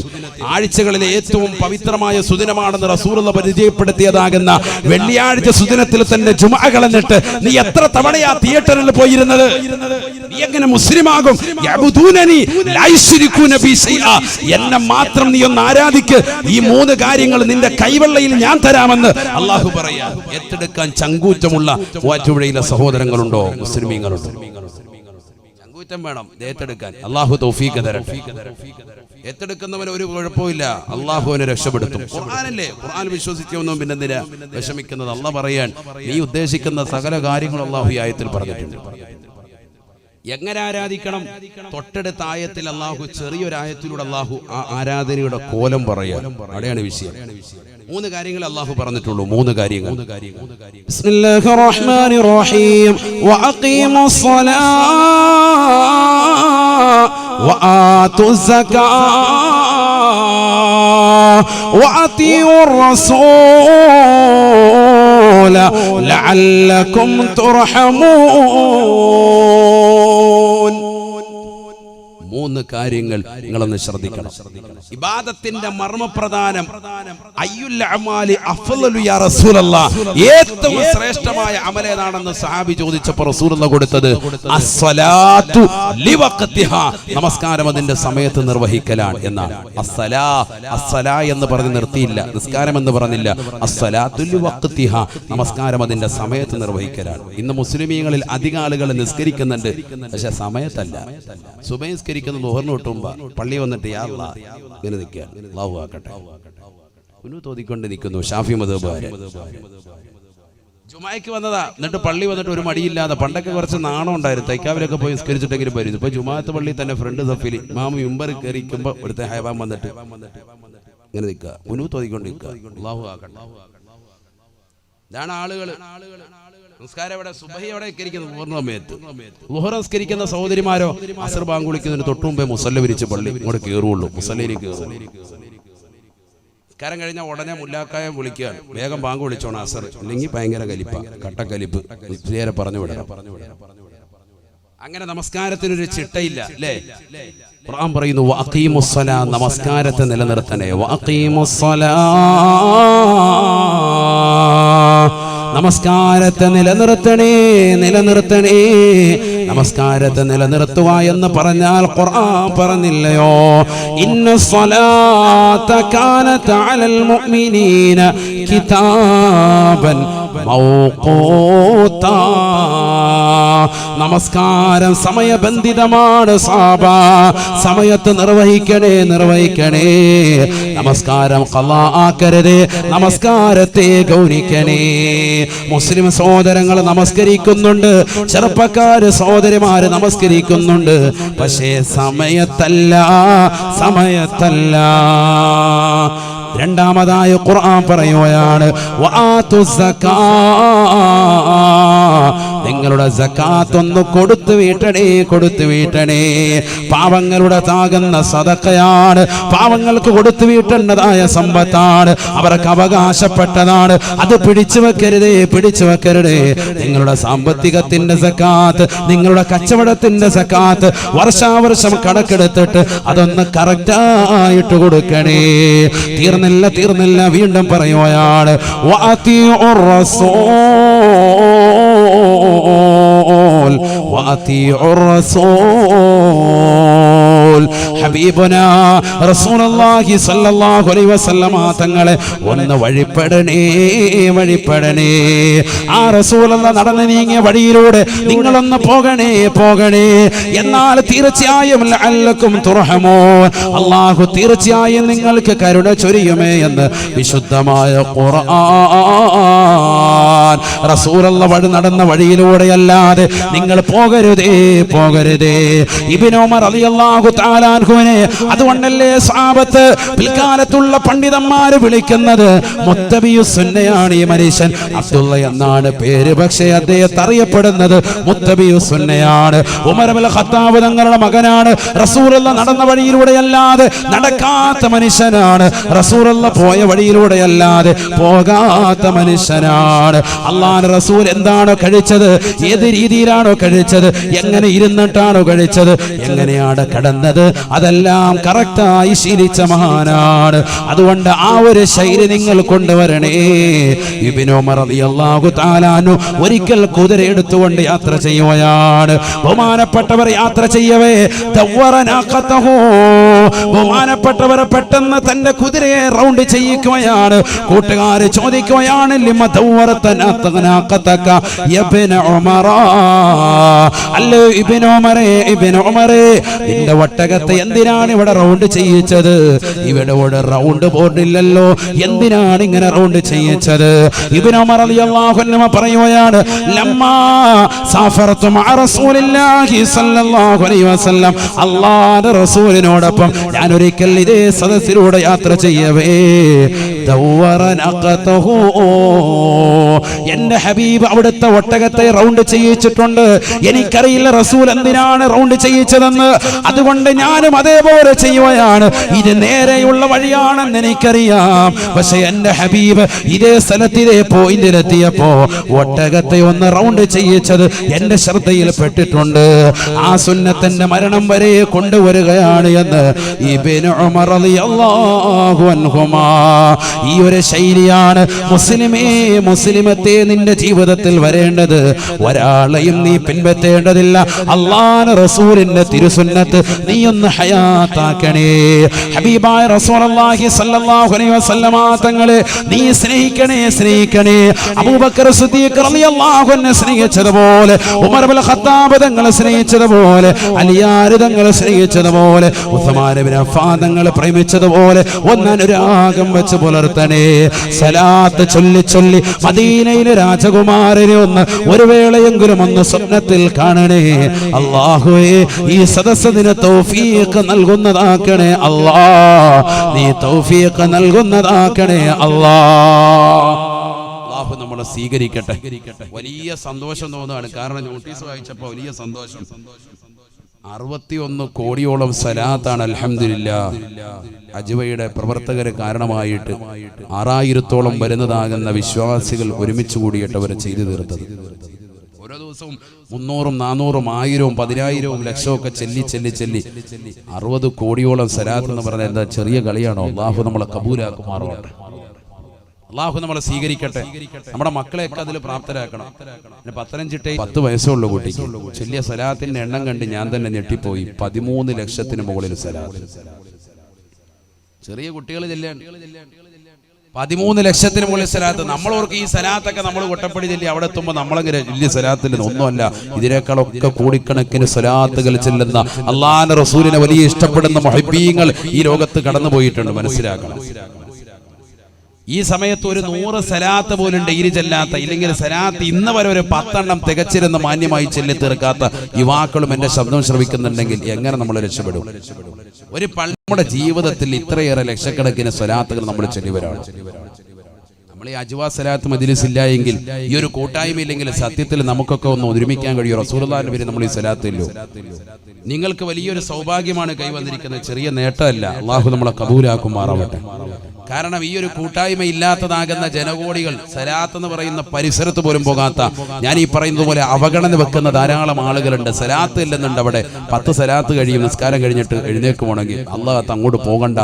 ആഴ്ചകളിലെ ഏറ്റവും പവിത്രമായ സുദിനമാണെന്ന് റസൂലുള്ളാഹി പരിചയപ്പെടുത്തിയതാകുന്ന വെള്ളിയാഴ്ച സുദിനത്തിൽ തന്നെ ജുമുഅ കളഞ്ഞിട്ട് നീ എത്ര തവണയാ തിയേറ്ററിൽ പോയിരുന്നത്? നീ എങ്ങനെ മുസ്ലിമാകും? യഅബ്ദൂനനി ലാ യുശ്രികൂന ബി ശൈആ, എന്നെ മാത്രം നീ ഒന്ന് ആരാധിക്ക്. ഈ 3 കാര്യങ്ങൾ നിന്റെ കൈവെള്ളയിൽ ഞാൻ തരാമെന്ന് അല്ലാഹു പറയാ. ഏറ്റെടുക്കാൻ ചങ്കൂറ്റമുള്ള മൂവാറ്റുപുഴയിലെ സഹോദരങ്ങളുണ്ടോ? മുസ്ലിമീങ്ങളുണ്ടോ? ചങ്കൂറ്റം വേണം ഏറ്റെടുക്കാൻ. അല്ലാഹു തൗഫീഖ് തരട്ടെ. ഏറ്റെടുക്കുന്നവന് ഒരു കുഴപ്പമില്ല, അള്ളാഹുവിനെ രക്ഷപ്പെടുത്തും. ഖുർആനല്ലേ, ഖുർആൻ വിശ്വസിച്ചവനും പിന്നെന്തിനാ വിഷമിക്കുന്നത്? അല്ലാഹ് പറയാൻ, നീ ഉദ്ദേശിക്കുന്ന സകല കാര്യങ്ങളും അല്ലാഹു ഈ ആയത്തിൽ പറഞ്ഞിട്ടുണ്ട്. എങ്ങനെ ആരാധിക്കണം? തൊട്ടടുത്ത ആയത്തിൽ അല്ലാഹു, ചെറിയൊരായത്തിലൂടെ അല്ലാഹു ആ ആരാധനയുടെ കോലം പറയാൻ. അവിടെയാണ് വിഷയം. 3 കാര്യങ്ങൾ അല്ലാഹു പറഞ്ഞിട്ടുള്ളൂ. 3 കാര്യങ്ങൾ. ബിസ്മില്ലാഹിർ റഹ്മാനിർ റഹീം. വഅഖീമുസ് സ്വലാത്ത വആതുസ് സകാത്ത വഅതിഉർ റസൂല ലഅല്ലകും തുർഹമൂൻ. 3 കാര്യങ്ങൾ നിങ്ങളൊന്ന് ശ്രദ്ധിക്കണം. ഇബാദത്തിന്റെ മർമ്മപ്രധാനം അയ്യുൽ അമാലി അഫ്ളലു യാ റസൂലല്ലാഹ്, ഏറ്റവും ശ്രേഷ്ഠമായ അമൽ ഏതാണെന്ന് സഹാബി ചോദിച്ചപ്പോൾ റസൂലുള്ളാഹി കൊടുത്തത് അസ്സലാത്തു ലിവഖ്തിഹാ, നമസ്കാരം അതിന്റെ സമയത്ത് നിർവഹിക്കലാണ് എന്നാണ്. അസ്സലാ എന്ന് പറഞ്ഞ് നിർത്തിയില്ല, നിസ്കാരം എന്ന് പറഞ്ഞില്ല. അസ്സലാത്തു ലിവഖ്തിഹാ, നമസ്കാരം അതിന്റെ സമയത്ത് നിർവഹിക്കലാണ്. ഇന്ന് മുസ്ലിമീങ്ങളിൽ അധിക ആളുകൾ നിസ്കരിക്കുന്നുണ്ട്, പക്ഷെ സമയത്തല്ല. സുബഹി നിസ്കരിക്കുന്ന ളുഹറിന് തൊട്ടുമ്പോ പള്ളി വന്നിട്ട് യാ അല്ലാഹ് ഇങ്ങനെ നിൽക്കുകയാണ്. അല്ലാഹു ആക്കട്ടെ. തോതിക്കൊണ്ട് നിൽക്കുന്നു ഷാഫി മദ്ഹബുകാര്. ജുമായ്ക്ക് വന്നതാ, എന്നിട്ട് പള്ളി വന്നിട്ട് ഒരു മടിയില്ലാതെ. പണ്ടൊക്കെ കുറച്ച് നാണം ഉണ്ടായിരുന്നു, തൈക്കാവിലൊക്കെ പോയി നിസ്കരിച്ചിട്ടെങ്കിലും വരുന്നു. ഇപ്പൊ ജുമാഅത്ത് പള്ളി തന്നെ ഫ്രണ്ട് സഫിൽ ഇമാം മിമ്പർ കയറിക്കുമ്പോ ഇവിടുത്തെ ഹൈബാൻ വന്നിട്ട് ഇങ്ങനെ നിൽക്കുക, തോതിക്കൊണ്ട് നിൽക്കുക. അല്ലാഹു ആക്കട്ടെ. ഇതാണ് ആളുകൾ. നമസ്കാരം എവിടെ? സുബഹി എവിടെ നിസ്കരിക്കുന്നത്? പൂർണ്ണമയത്ത്. ളുഹർ നിസ്കരിക്കുന്ന സഹോദരിമാരോ അസ്ർ ബാങ്ക് വിളിക്കുന്നതിന് തൊട്ടു മുമ്പേ മുസല്ല വിരിച്ച് പള്ളി ഇങ്ങോട്ട് കയറുള്ളൂ, മുസല്ലയിലേക്ക് കയറുള്ളൂ. നിസ്കാരം കഴിഞ്ഞാൽ ഉടനെ മുല്ലാക്കായം വിളിക്കുകയാണ്, വേഗം ബാങ്ക് വിളിച്ചോണം അസർ, ഇല്ലെങ്കിൽ ഭയങ്കര കലിപ്പ, കട്ടക്കലിപ്പ്, നേരെ പറഞ്ഞു വിടണം. അങ്ങനെ നമസ്കാരത്തിനൊരു ചിട്ടയില്ല അല്ലേ? ഖുർആൻ പറയുന്നു വഅഖീമുസ്സലാ, നമസ്കാരത്തെ നിലനിർത്തണേ. വഅഖീമുസ്സലാ, നമസ്കാരത്തെ നിലനിർത്തണേ. നമസ്കാരത്തെ നിലനിർത്തുക എന്ന് പറഞ്ഞാൽ ഖുർആൻ പറഞ്ഞില്ലയോ, ഇന്നസ്സലാത്ത കാനത അലൽ മുഅ്മിനീന കിതാബൻ മൗഖൂതാ, നമസ്കാരം സമയബന്ധിതമാണ് സാബ, സമയത്ത് നിർവഹിക്കണേ. നമസ്കാരം ഖളാ ആക്കരുത്, നമസ്കാരത്തെ ഗൗനിക്കണേ. മുസ്ലിം സഹോദരങ്ങൾ നമസ്കരിക്കുന്നുണ്ട്, ചെറുപ്പക്കാര് സഹോദരിമാര് നമസ്കരിക്കുന്നുണ്ട്, പക്ഷേ സമയത്തല്ല. രണ്ടാമതായ ഖുർആൻ പറയുകയാണ് വആതു സകാ, നിങ്ങളുടെ സകാത്ത് ഒന്ന് കൊടുത്തു വീട്ടണേ. പാവങ്ങളുടെ താകുന്ന സദഖയാണ്, പാവങ്ങൾക്ക് കൊടുത്തു വീട്ടേണ്ടതായ സമ്പത്താണ്, അവർക്ക് അവകാശപ്പെട്ടതാണ്. അത് പിടിച്ചു വെക്കരുതേ. നിങ്ങളുടെ സാമ്പത്തികത്തിന്റെ സകാത്ത്, നിങ്ങളുടെ കച്ചവടത്തിന്റെ സകാത്ത് വർഷാവർഷം കണക്കെടുത്തിട്ട് അതൊന്ന് കറക്റ്റായിട്ട് കൊടുക്കണേ. തീർന്നില്ല, വീണ്ടും പറയുകയാണ് വഅതീഉർ റസൂൽ. ഹബീബുനാ റസൂലുള്ളാഹി സ്വല്ലല്ലാഹു അലൈഹി വസല്ലമ തങ്ങളെ ഒന്ന് വഴിപ്പെടണേ. ആ റസൂലുള്ള നടന്നു നീങ്ങിയ വഴിയിലൂടെ നിങ്ങളൊന്ന് പോകണേ. എന്നാൽ തീർച്ചയായും ലഅല്ലക്കും തുർഹമൂൻ, അല്ലാഹു തീർച്ചയായും നിങ്ങൾക്ക് കരുണ ചൊരിയുമേ എന്ന് വിശുദ്ധമായ ഖുർആൻ. റസൂലുള്ള വഴി നടന്ന വഴിയിലൂടെയല്ലാതെ നിങ്ങൾ പോകരുതേ. ഇബ്നു ഉമർ റളിയല്ലാഹു തആല അൻഹുവിനെ അതുകൊണ്ടല്ലേ സ്വഹാബത്ത് പിൽക്കാലത്തുള്ള പണ്ഡിതന്മാര് വിളിക്കുന്നത് മുത്തബിയുസ് സുന്നയാണ്. ഈ മനുഷ്യൻ അബ്ദുള്ള എന്നാണ് പേര്, പക്ഷേ അദ്ദേഹത്തെ അറിയപ്പെടുന്നത് മുത്തബിയുസ് സുന്നയാണ്. ഉമർ ഇബ്നുൽ ഖത്താബ് തങ്ങളുടെ മകനാണ്. റസൂലുള്ള നടന്ന വഴിയിലൂടെയല്ലാതെ നടക്കാത്ത മനുഷ്യനാണ്. റസൂലുള്ള പോയ വഴിയിലൂടെയല്ലാതെ പോകാത്ത മനുഷ്യനാണ്. അല്ലാഹുവിന്റെ റസൂൽ എന്താണോ കഴിച്ചത്, ഏത് രീതിയിലാണോ കഴിച്ചത്, എങ്ങനെ ഇരുന്നിട്ടാണോ കഴിച്ചത്, എങ്ങനെയാണ് കടന്നത്, അതെല്ലാം കറക്റ്റായി ശീലിച്ച മഹാനാണ്. അതുകൊണ്ട് ആ ഒരു ശൈലി നിങ്ങൾ കൊണ്ടുവരണേ. ഇബ്നു ഉമർ റളിയല്ലാഹു തആല അൻഹു ഒരിക്കൽ കുതിര എടുത്തുകൊണ്ട് യാത്ര ചെയ്യുകയാണ്. ബഹുമാനപ്പെട്ടവർ യാത്ര ചെയ്യവേ ബഹുമാനപ്പെട്ടവർ പെട്ടെന്ന് തന്റെ കുതിരയെ റൗണ്ട് ചെയ്യിക്കുകയാണ്. കൂട്ടുകാര് ചോദിക്കുകയാണ് ലിമ ദവ്വറതനാഖതക യബ്ന ഉമറ, അല്ലോ ഇബ്നു ഉമറേ നിന്റെ ഒട്ടകത്തെ എന്തിനാണ് ഇവിടെ റൗണ്ട് ചെയ്യിച്ചത്? ഇവിടെ റൗണ്ട് ബോർഡില്ലല്ലോ, എന്തിനാണ് ഇങ്ങനെ റൗണ്ട് ചെയ്യിച്ചത്? ഇബ്നു ഉമർ റളിയല്ലാഹു അൻഹു പറയുകയാണ് ലമ്മാ സഫറതു മഅ റസൂലില്ലാഹി സ്വല്ലല്ലാഹു അലൈഹി വസല്ലം, അല്ലാഹുവിന്റെ റസൂലിനോടൊപ്പം ഞാൻ ഒരിക്കൽ ഇതേ സദസ്സിലൂടെ യാത്ര ചെയ്യവേ എന്റെ ഹബീബ് അവിടുത്തെ ഒട്ടകത്തെ റൗണ്ട് ചെയ്യിച്ചിട്ടുണ്ട്. എനിക്കറിയില്ല റസൂൽ എന്തിനാണ് റൗണ്ട് ചെയ്യിച്ചതെന്ന്, അതുകൊണ്ട് ഞാനും അതേപോലെ ചെയ്യുകയാണ്. ഇത് നേരെയുള്ള വഴിയാണെന്ന് എനിക്കറിയാം, പക്ഷെ എന്റെ ഹബീബ് ഇതേ സ്ഥലത്ത് ഇതേ പോയിന്റിലെത്തിയപ്പോ ഒട്ടകത്തെ ഒന്ന് റൗണ്ട് ചെയ്യിച്ചത് എന്റെ ശ്രദ്ധയിൽ പെട്ടിട്ടുണ്ട്. ആ സുന്നത്തിന്റെ മരണം വരെ കൊണ്ടുവരികയാണ് എന്ന് ഇബ്നു ഉമർ റളിയല്ലാഹു അൻഹുമാ. ഈ ഒരു ശൈലിയാണ് മുസ്ലിമത്തെ നിന്റെ ജീവിതത്തിൽ വരേണ്ടത്. ഒരാളെയും നീ പിൻപറ്റേണ്ടതില്ല. അല്ലാഹുവിന്റെ റസൂലിന്റെ തിരുസുന്നത്ത് നീ ഒന്ന് ഹയാത്താക്കണേ. ഹബീബായ റസൂലുള്ളാഹി സ്വല്ലല്ലാഹു അലൈഹി വസല്ലമ തങ്ങളെ നീ സ്നേഹിക്കണേ. അബൂബക്കർ സിദ്ദീഖ് റളിയല്ലാഹു അൻഹു സ്നേഹിച്ചതുപോലെ, ഉമർ ഇബ്നുൽ ഖത്താബ് തങ്ങളെ സ്നേഹിച്ചതുപോലെ, അലിയാർ തങ്ങളെ സ്നേഹിച്ചതുപോലെ, ഉസ്മാൻ ഇബ്നു അഫ്ഫാൻ തങ്ങളെ പ്രേമിച്ചതുപോലെ ഒന്ന് അനുരാഗം വെച്ച് പുലർത്തണേ. സലാത്ത് ചൊല്ലി മദീനയിലെ രാജകുമാരനെ ഒന്ന് ഒരു വേളയെങ്കിലും ഒന്ന് സ്വപ്നത്തിൽ കാണണേ. അല്ലാഹുവേ ഈ സദസ്സിന് തൗഫീഖ് നൽകുന്നതാക്കണേ അല്ലാഹ്, നീ തൗഫീഖ് നൽകുന്നതാക്കണേ അല്ലാഹ്. അല്ലാഹു നമ്മളെ സ്വീകരിക്കട്ടെ. വലിയ സന്തോഷം തോന്നുകയാണ്, കാരണം നോട്ടീസ് വായിച്ചപ്പോൾ വലിയ സന്തോഷം. 61 കോടിയോളം സലാത്താണ് അൽഹംദുലില്ലാഹ് അജ്വയുടെ പ്രവർത്തകരെ കാരണമായിട്ട് 6000-ഓളം വരുന്നതാകുന്ന വിശ്വാസികൾ ഒരുമിച്ച് കൂടിയിട്ട് അവർ ചെയ്തു തീർത്തത്. ഓരോ ദിവസവും 300-ഉം 400-ഉം 1000-ഉം 10,000-ഉം ലക്ഷമൊക്കെ ചെല്ലി 60 കോടിയോളം സലാത്ത് എന്ന് പറഞ്ഞാൽ എന്താ ചെറിയ കളിയാണോ? അല്ലാഹു നമ്മളെ കബൂലാക്കുമാറാകട്ടെ. അല്ലാഹു നമ്മളെ സ്വീകരിക്കട്ടെ. നമ്മുടെ മക്കളെയൊക്കെ അതിൽ പ്രാപ്തരാക്കണം. പത്തനംതിട്ടയിൽ 10 വയസ്സുള്ള കുട്ടിക്ക് ചെല്ലിയ സലാത്തിന്റെ എണ്ണം കണ്ട് ഞാൻ തന്നെ ഞെട്ടിപ്പോയി. 13 ലക്ഷത്തിന് മുകളിൽ സലാത്ത്. ചെറിയ കുട്ടികൾ ചെല്ലാണ് 13 ലക്ഷത്തിന് മുകളിൽ സലാത്ത്. നമ്മളോർക്ക് ഈ സലാത്തൊക്കെ നമ്മൾ കൊട്ടപ്പടി ചെല്ലി അവിടെ എത്തുമ്പോൾ നമ്മളങ്ങനെ വലിയ സലാത്തിൽ ഒന്നുമല്ല. ഇതിനേക്കാളൊക്കെ കോടിക്കണക്കിന് സലാത്തുകൾ ചെല്ലുന്ന അല്ലാഹുവിന്റെ റസൂലിനെ വലിയ ഇഷ്ടപ്പെടുന്ന മുഹബ്ബീങ്ങൾ ഈ ലോകത്ത് കടന്നു പോയിട്ടുണ്ട്. മനസ്സിലാക്കണം. ഈ സമയത്ത് ഒരു 100 സലാത്ത് പോലും ഡെയിലി ചെല്ലാത്ത, ഇല്ലെങ്കിൽ സലാത്ത് ഇന്ന് വരെ ഒരു 10 എണ്ണം തികച്ചിരുന്ന് മാന്യമായി ചെല്ലി തീർക്കാത്ത യുവാക്കളും എന്റെ ശബ്ദം ശ്രവിക്കുന്നുണ്ടെങ്കിൽ എങ്ങനെ നമ്മൾ രക്ഷപ്പെടും? ഒരു നമ്മുടെ ജീവിതത്തിൽ ഇത്രയേറെ ലക്ഷക്കണക്കിന് സലാത്തുകൾ നമ്മൾ ചെല്ലിവരാണ്. നമ്മൾ ഈ അജ്വാ സലാത്ത് മജ്ലിസ് ഇല്ല എങ്കിൽ, ഈ ഒരു കൂട്ടായ്മ ഇല്ലെങ്കിൽ സത്യത്തിൽ നമുക്കൊക്കെ ഒന്ന് ഒരുമിക്കാൻ കഴിയും. റസൂലുള്ളാഹിന്റെ പേര് നമ്മൾ ഈ സലാത്തില്ലോ. നിങ്ങൾക്ക് വലിയൊരു സൗഭാഗ്യമാണ് കൈവന്നിരിക്കുന്നത്, ചെറിയ നേട്ടമല്ല. അള്ളാഹു നമ്മളെ കബൂലാക്കുമാറാവട്ടെ. കാരണം ഈ ഒരു കൂട്ടായ്മ ഇല്ലാത്തതാകുന്ന ജനകോടികൾ സലാത്ത് എന്ന് പറയുന്ന പരിസരത്ത് പോലും പോകാത്ത, ഞാൻ ഈ പറയുന്നത് പോലെ അവഗണന വെക്കുന്ന ധാരാളം ആളുകളുണ്ട്. സലാത്ത് ഇല്ലെന്നുണ്ട് അവിടെ 10 സലാത്ത് കഴിയും, നിസ്കാരം കഴിഞ്ഞിട്ട് എഴുന്നേക്കുവാണെങ്കിൽ അള്ളാഹ് അങ്ങോട്ട് പോകണ്ട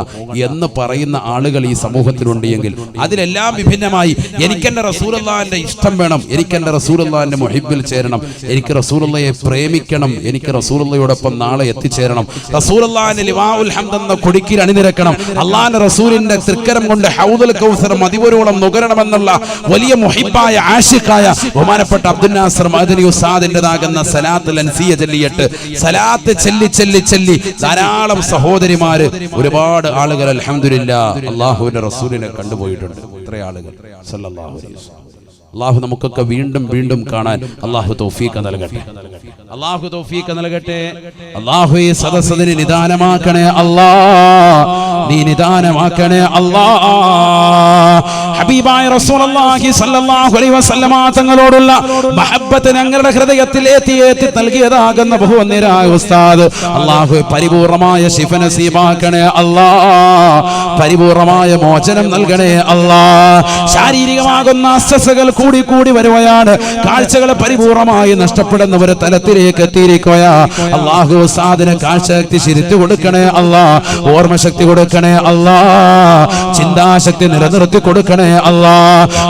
എന്ന് പറയുന്ന ആളുകൾ ഈ സമൂഹത്തിലുണ്ട് എങ്കിൽ, അതിലെല്ലാം വിഭിന്നമായി എനിക്കെന്റെ റസൂലുള്ളാഹിന്റെ ഇഷ്ടം വേണം, എനിക്കെന്റെ റസൂലുള്ളാഹിന്റെ മുഹിബ്ബിൽ ചേരണം, എനിക്ക് റസൂലുള്ളാഹിയെ പ്രേമിക്കണം, എനിക്ക് റസൂലുള്ളാഹിയോടൊപ്പം നാളെ എത്തിച്ചേരണം, റസൂലുള്ളാഹിന്റെ ലിവാഉൽ ഹംദ് എന്ന കൊടിക്കിൽ അണിനിരക്കണം, അള്ളാഹുവിന്റെ റസൂലിന്റെ കൊണ്ട് ഹൗദുൽ കൗസർ മദിവരോളം നുകരണമെന്നുള്ള വലിയ മുഹിബ്ബായ ആശിഖായ ബഹുമാനപ്പെട്ട അബ്ദുൽ നാസർ മഅദനി ഉസ്താദിന്റേതാകുന്ന സലാത്തുൽ അൻസിയ ചൊല്ലിയിട്ട് സലാത്ത് ചൊല്ലി ധാരാളം സഹോദരിമാര്, ഒരുപാട് ആളുകൾ അൽഹംദുലില്ലാഹ് അല്ലാഹുവിന്റെ റസൂലിനെ കണ്ടുപോയിട്ടുണ്ട്. ഇത്ര ആളുകൾ സല്ലല്ലാഹു അലൈഹി വസല്ലം. അള്ളാഹു നമുക്കൊക്കെ വീണ്ടും വീണ്ടും കാണാൻ അള്ളാഹു തൗഫീഖ് നൽകട്ടെ. അള്ളാഹു തൗഫീഖ് നൽകട്ടെ. അള്ളാഹു ഈ സദസ്സിനെ നിദാനമാക്കണേ അല്ലാ, നീ നിദാനമാക്കണേ അല്ലാ. ഹബീബായ റസൂലുള്ളാഹി സ്വല്ലല്ലാഹു അലൈഹി വസല്ലമ തങ്ങളോടുള്ള മഹബ്ബത്ത് ഞങ്ങളുടെ ഹൃദയത്തിൽ ഏറ്റി നൽകിയതാകുന്ന ബഹുവന്യരായ ഉസ്താദ്, അള്ളാഹു പരിപൂർണമായ ശിഫ നസീബാക്കണേ അല്ലാ, പരിപൂർണമായ മോചനം നൽകണേ അല്ലാ. ശാരീരികമാകുന്ന അസ്വസ്ഥതകൾ കൂടി വരുകയാണ്, കാഴ്ചകൾ പരിപൂർണമായി നഷ്ടപ്പെടുന്ന ഒരു തലത്തിലേക്ക് എത്തിയിരിക്കുകയാ. അള്ളാഹു ഉസ്താദിന് കാഴ്ചശക്തി ശിരിത്തു കൊടുക്കണേ അല്ലാ, ഓർമ്മശക്തി കൊടുക്കണേ അല്ലാ, ചിന്താശക്തി നിലനിർത്തി കൊടുക്കണേ അല്ലാ.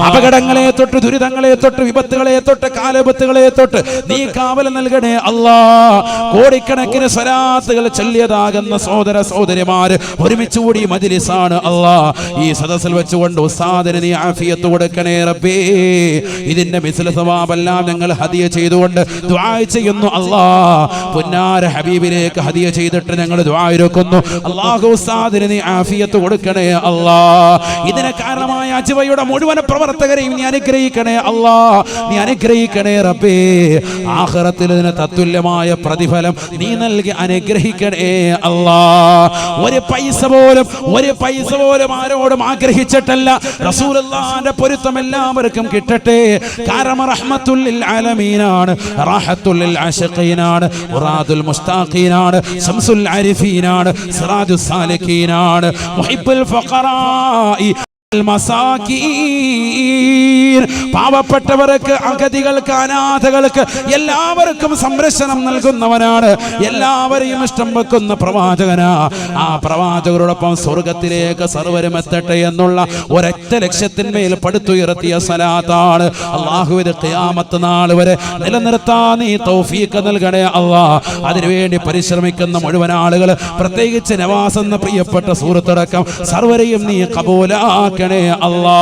അപകടങ്ങളെ തൊട്ട്, ദുരിതങ്ങളെ തൊട്ട്, വിപത്തുകളെ തൊട്ട്, കാലപത്തുകളെ തൊട്ട് നീ കാവൽ നൽകണേ അല്ലാ. കോടിക്കണക്കിന് സ്വലാത്തുകൾ ചൊല്ലിയതാകുന്ന സഹോദര സഹോദരിമാര് ഒരുമിച്ച് കൂടി മജ്ലിസാണ് അല്ലാ. ഈ സദസ്സിൽ വെച്ചുകൊണ്ട് ഉസ്താദിന് നീ ആഫിയത്ത് കൊടുക്കണേ റബ്ബേ. ഇതിന്റെ മിസ്ല സവാബെല്ലാം ഞങ്ങൾ ഹദിയ ചെയ്തുകൊണ്ട് ദുആ ചെയ്യുന്നു അല്ലാ. പുന്നാര ഹബീബിലേക്ക് ഹദിയ ചെയ്തിട്ട് ഞങ്ങൾ ദുആ ഇരക്കുന്നു. അല്ലാഹു ഉസ്താദിന് നീ ആഫിയത്ത് കൊടുക്കണേ അല്ലാ. ഇതിന് കാരണമായ അജ്വയുടെ മുഴുവൻ പ്രവർത്തകരെയും നീ അനുഗ്രഹിക്കണേ അല്ലാ, നീ അനുഗ്രഹിക്കണേ റബ്ബേ. ആഖിറത്തിൽ ഇതിന് തത്തുല്യമായ പ്രതിഫലം നീ നൽകി അനുഗ്രഹിക്കണേ അല്ലാ. ഒരു പൈസ പോലും ആരോടും ആഗ്രഹിച്ചിട്ടല്ല, റസൂലുള്ളാഹിന്റെ പൊരുത്തം എല്ലാവർക്കും കിട്ടട്ടെ. കാരണം റഹ്മത്തുൽ ലിൽ ആലമീനാണ്, റാഹത്തുൽ ലിൽ ആശിഖീനാണ്, മുറാദുൽ മുസ്താഖീനാണ്, ശംസുൽ ആരിഫീനാണ്, സിറാജുസ് സാലിഖീനാണ്, മുഹിബ്ബുൽ ഫഖറാഇ പാവപ്പെട്ടവർക്ക്, അഗതികൾക്ക്, അനാഥകൾക്ക് എല്ലാവർക്കും സംരക്ഷണം നൽകുന്നവനാണ്, എല്ലാവരെയും ഇഷ്ടം വെക്കുന്ന പ്രവാചകനാ. ആ പ്രവാചകരോടൊപ്പം സ്വർഗത്തിലേക്ക് സർവരും എത്തട്ടെ എന്നുള്ള ഒരൊറ്റ ലക്ഷ്യത്തിന്മേൽ പടുത്തുയർത്തിയ സലാത്താണ്. അല്ലാഹുവിന്റെ ഖിയാമത്ത് നാൾ വരെ നിലനിർത്താൻ നീ തൗഫീഖ് നൽകണേ അല്ലാ. അതിനുവേണ്ടി പരിശ്രമിക്കുന്ന മുഴുവൻ ആളുകൾ, പ്രത്യേകിച്ച് നവാസ് എന്ന പ്രിയപ്പെട്ട സുഹൃത്തടക്കം സർവരെയും നീ കബൂലാക്കണേ അല്ലാ.